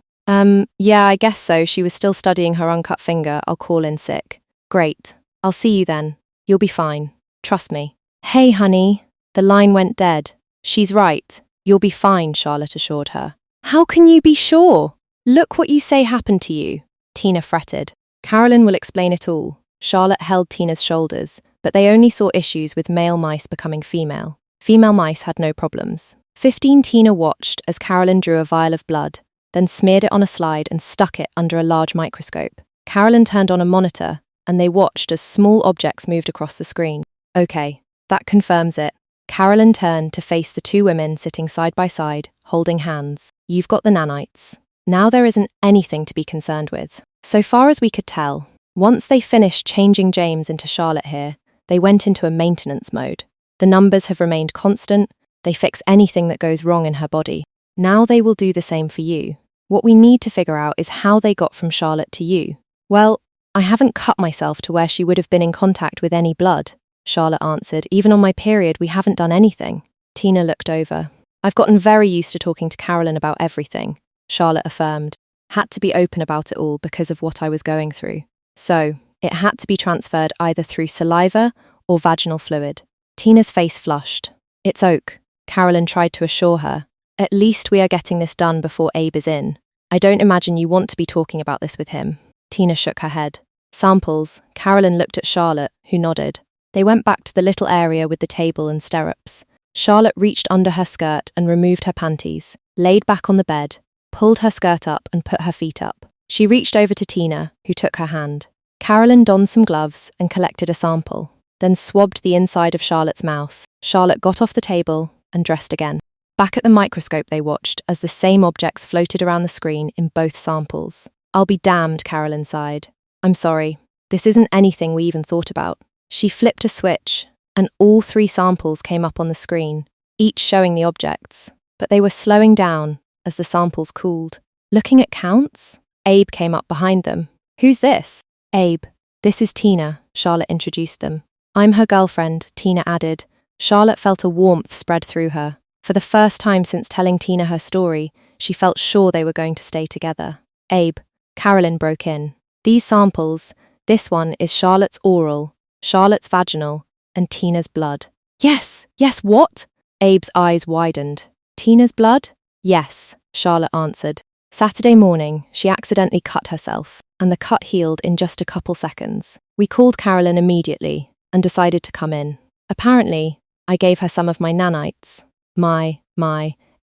Yeah, I guess so. She was still studying her uncut finger. I'll call in sick. Great. I'll see you then. You'll be fine. Trust me. Hey, honey. The line went dead. She's right. You'll be fine, Charlotte assured her. How can you be sure? Look what you say happened to you, Tina fretted. Carolyn will explain it all. Charlotte held Tina's shoulders, but they only saw issues with male mice becoming female. Female mice had no problems. 15 Tina watched as Carolyn drew a vial of blood, then smeared it on a slide and stuck it under a large microscope. Carolyn turned on a monitor, and they watched as small objects moved across the screen. Okay, that confirms it. Carolyn turned to face the two women sitting side by side, holding hands. You've got the nanites. Now there isn't anything to be concerned with. So far as we could tell, once they finished changing James into Charlotte here, they went into a maintenance mode. The numbers have remained constant. They fix anything that goes wrong in her body. Now they will do the same for you. What we need to figure out is how they got from Charlotte to you. Well, I haven't cut myself to where she would have been in contact with any blood, Charlotte answered. Even on my period, we haven't done anything. Tina looked over. I've gotten very used to talking to Carolyn about everything, Charlotte affirmed. Had to be open about it all because of what I was going through. So, it had to be transferred either through saliva or vaginal fluid. Tina's face flushed. It's OK, Carolyn tried to assure her. At least we are getting this done before Abe is in. I don't imagine you want to be talking about this with him. Tina shook her head. Samples, Carolyn looked at Charlotte, who nodded. They went back to the little area with the table and stirrups. Charlotte reached under her skirt and removed her panties, laid back on the bed, pulled her skirt up and put her feet up. She reached over to Tina, who took her hand. Carolyn donned some gloves and collected a sample, then swabbed the inside of Charlotte's mouth. Charlotte got off the table and dressed again. Back at the microscope they watched as the same objects floated around the screen in both samples. I'll be damned, Carolyn sighed. I'm sorry. This isn't anything we even thought about. She flipped a switch, and all 3 samples came up on the screen, each showing the objects. But they were slowing down as the samples cooled. Looking at counts, Abe came up behind them. Who's this? Abe. This is Tina, Charlotte introduced them. I'm her girlfriend, Tina added. Charlotte felt a warmth spread through her. For the first time since telling Tina her story, she felt sure they were going to stay together. Abe, Carolyn broke in. These samples, this one is Charlotte's oral, Charlotte's vaginal, and Tina's blood. Yes, what? Abe's eyes widened. Tina's blood? Yes, Charlotte answered. Saturday morning, she accidentally cut herself, and the cut healed in just a couple seconds. We called Carolyn immediately and decided to come in. Apparently, I gave her some of my nanites. My,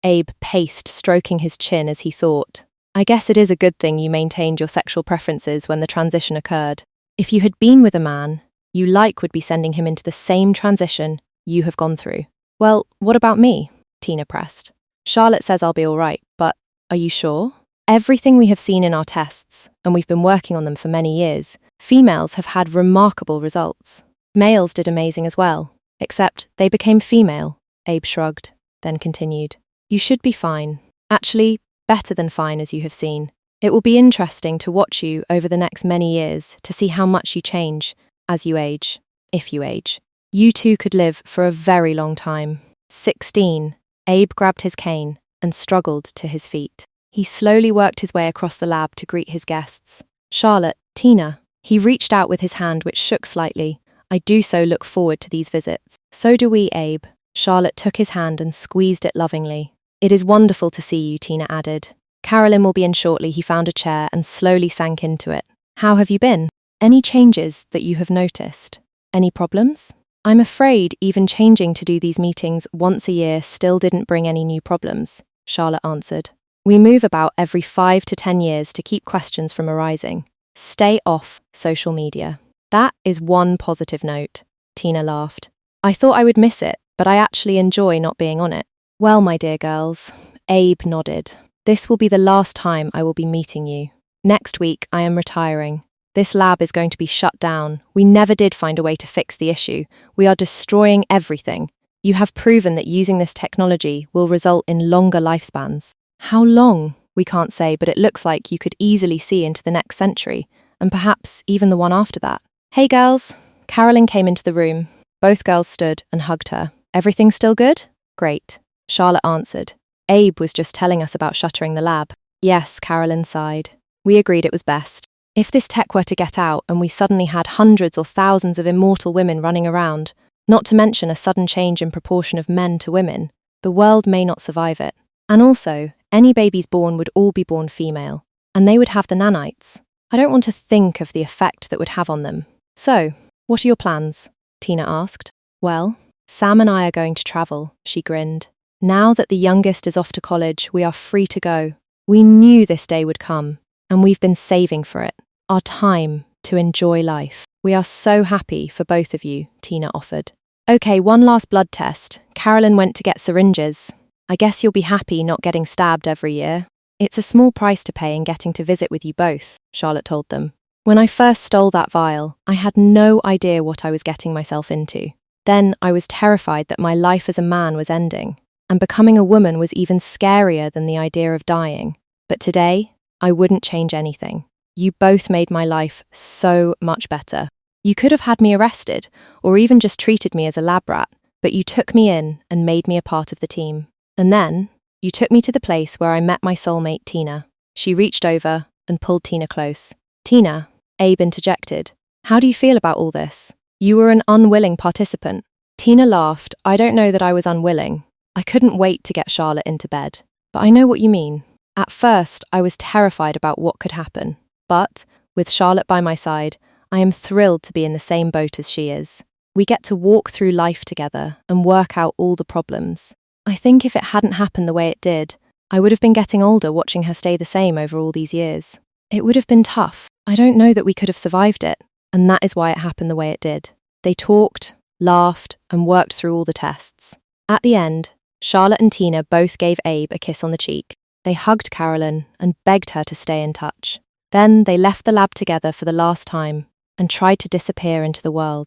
Abe paced, stroking his chin as he thought. I guess it is a good thing you maintained your sexual preferences when the transition occurred. If you had been with a man, you would be sending him into the same transition you have gone through. Well, what about me? Tina pressed. Charlotte says I'll be all right, but are you sure? Everything we have seen in our tests, and we've been working on them for many years, females have had remarkable results. Males did amazing as well, except they became female, Abe shrugged, then continued. You should be fine. Actually, better than fine as you have seen. It will be interesting to watch you over the next many years to see how much you change as you age, if you age. You two could live for a very long time. 16. Abe grabbed his cane and struggled to his feet. He slowly worked his way across the lab to greet his guests. Charlotte, Tina. He reached out with his hand, which shook slightly. I do so look forward to these visits. So do we, Abe. Charlotte took his hand and squeezed it lovingly. It is wonderful to see you, Tina added. Carolyn will be in shortly. He found a chair and slowly sank into it. How have you been? Any changes that you have noticed? Any problems? I'm afraid even changing to do these meetings once a year still didn't bring any new problems, Charlotte answered. We move about every 5 to 10 years to keep questions from arising. Stay off social media. That is one positive note, Tina laughed. I thought I would miss it, but I actually enjoy not being on it. Well, my dear girls, Abe nodded. This will be the last time I will be meeting you. Next week, I am retiring. This lab is going to be shut down. We never did find a way to fix the issue. We are destroying everything. You have proven that using this technology will result in longer lifespans. How long? We can't say, but it looks like you could easily see into the next century, and perhaps even the one after that. Hey girls. Carolyn came into the room. Both girls stood and hugged her. Everything still good? Great. Charlotte answered. Abe was just telling us about shuttering the lab. Yes, Carolyn sighed. We agreed it was best. If this tech were to get out and we suddenly had hundreds or thousands of immortal women running around, not to mention a sudden change in proportion of men to women, the world may not survive it. And also, any babies born would all be born female, and they would have the nanites. I don't want to think of the effect that would have on them. So, what are your plans? Tina asked. Well, Sam and I are going to travel, she grinned. Now that the youngest is off to college, we are free to go. We knew this day would come, and we've been saving for it. Our time to enjoy life. We are so happy for both of you, Tina offered. Okay, one last blood test. Carolyn went to get syringes. I guess you'll be happy not getting stabbed every year. It's a small price to pay in getting to visit with you both, Charlotte told them. When I first stole that vial, I had no idea what I was getting myself into. Then I was terrified that my life as a man was ending, and becoming a woman was even scarier than the idea of dying. But today, I wouldn't change anything. You both made my life so much better. You could have had me arrested, or even just treated me as a lab rat, but you took me in and made me a part of the team. And then, you took me to the place where I met my soulmate, Tina. She reached over and pulled Tina close. Tina, Abe interjected, how do you feel about all this? You were an unwilling participant. Tina laughed. I don't know that I was unwilling. I couldn't wait to get Charlotte into bed. But I know what you mean. At first, I was terrified about what could happen. But, with Charlotte by my side, I am thrilled to be in the same boat as she is. We get to walk through life together and work out all the problems. I think if it hadn't happened the way it did, I would have been getting older watching her stay the same over all these years. It would have been tough. I don't know that we could have survived it, and that is why it happened the way it did. They talked, laughed, and worked through all the tests. At the end, Charlotte and Tina both gave Abe a kiss on the cheek. They hugged Carolyn and begged her to stay in touch. Then they left the lab together for the last time and tried to disappear into the world.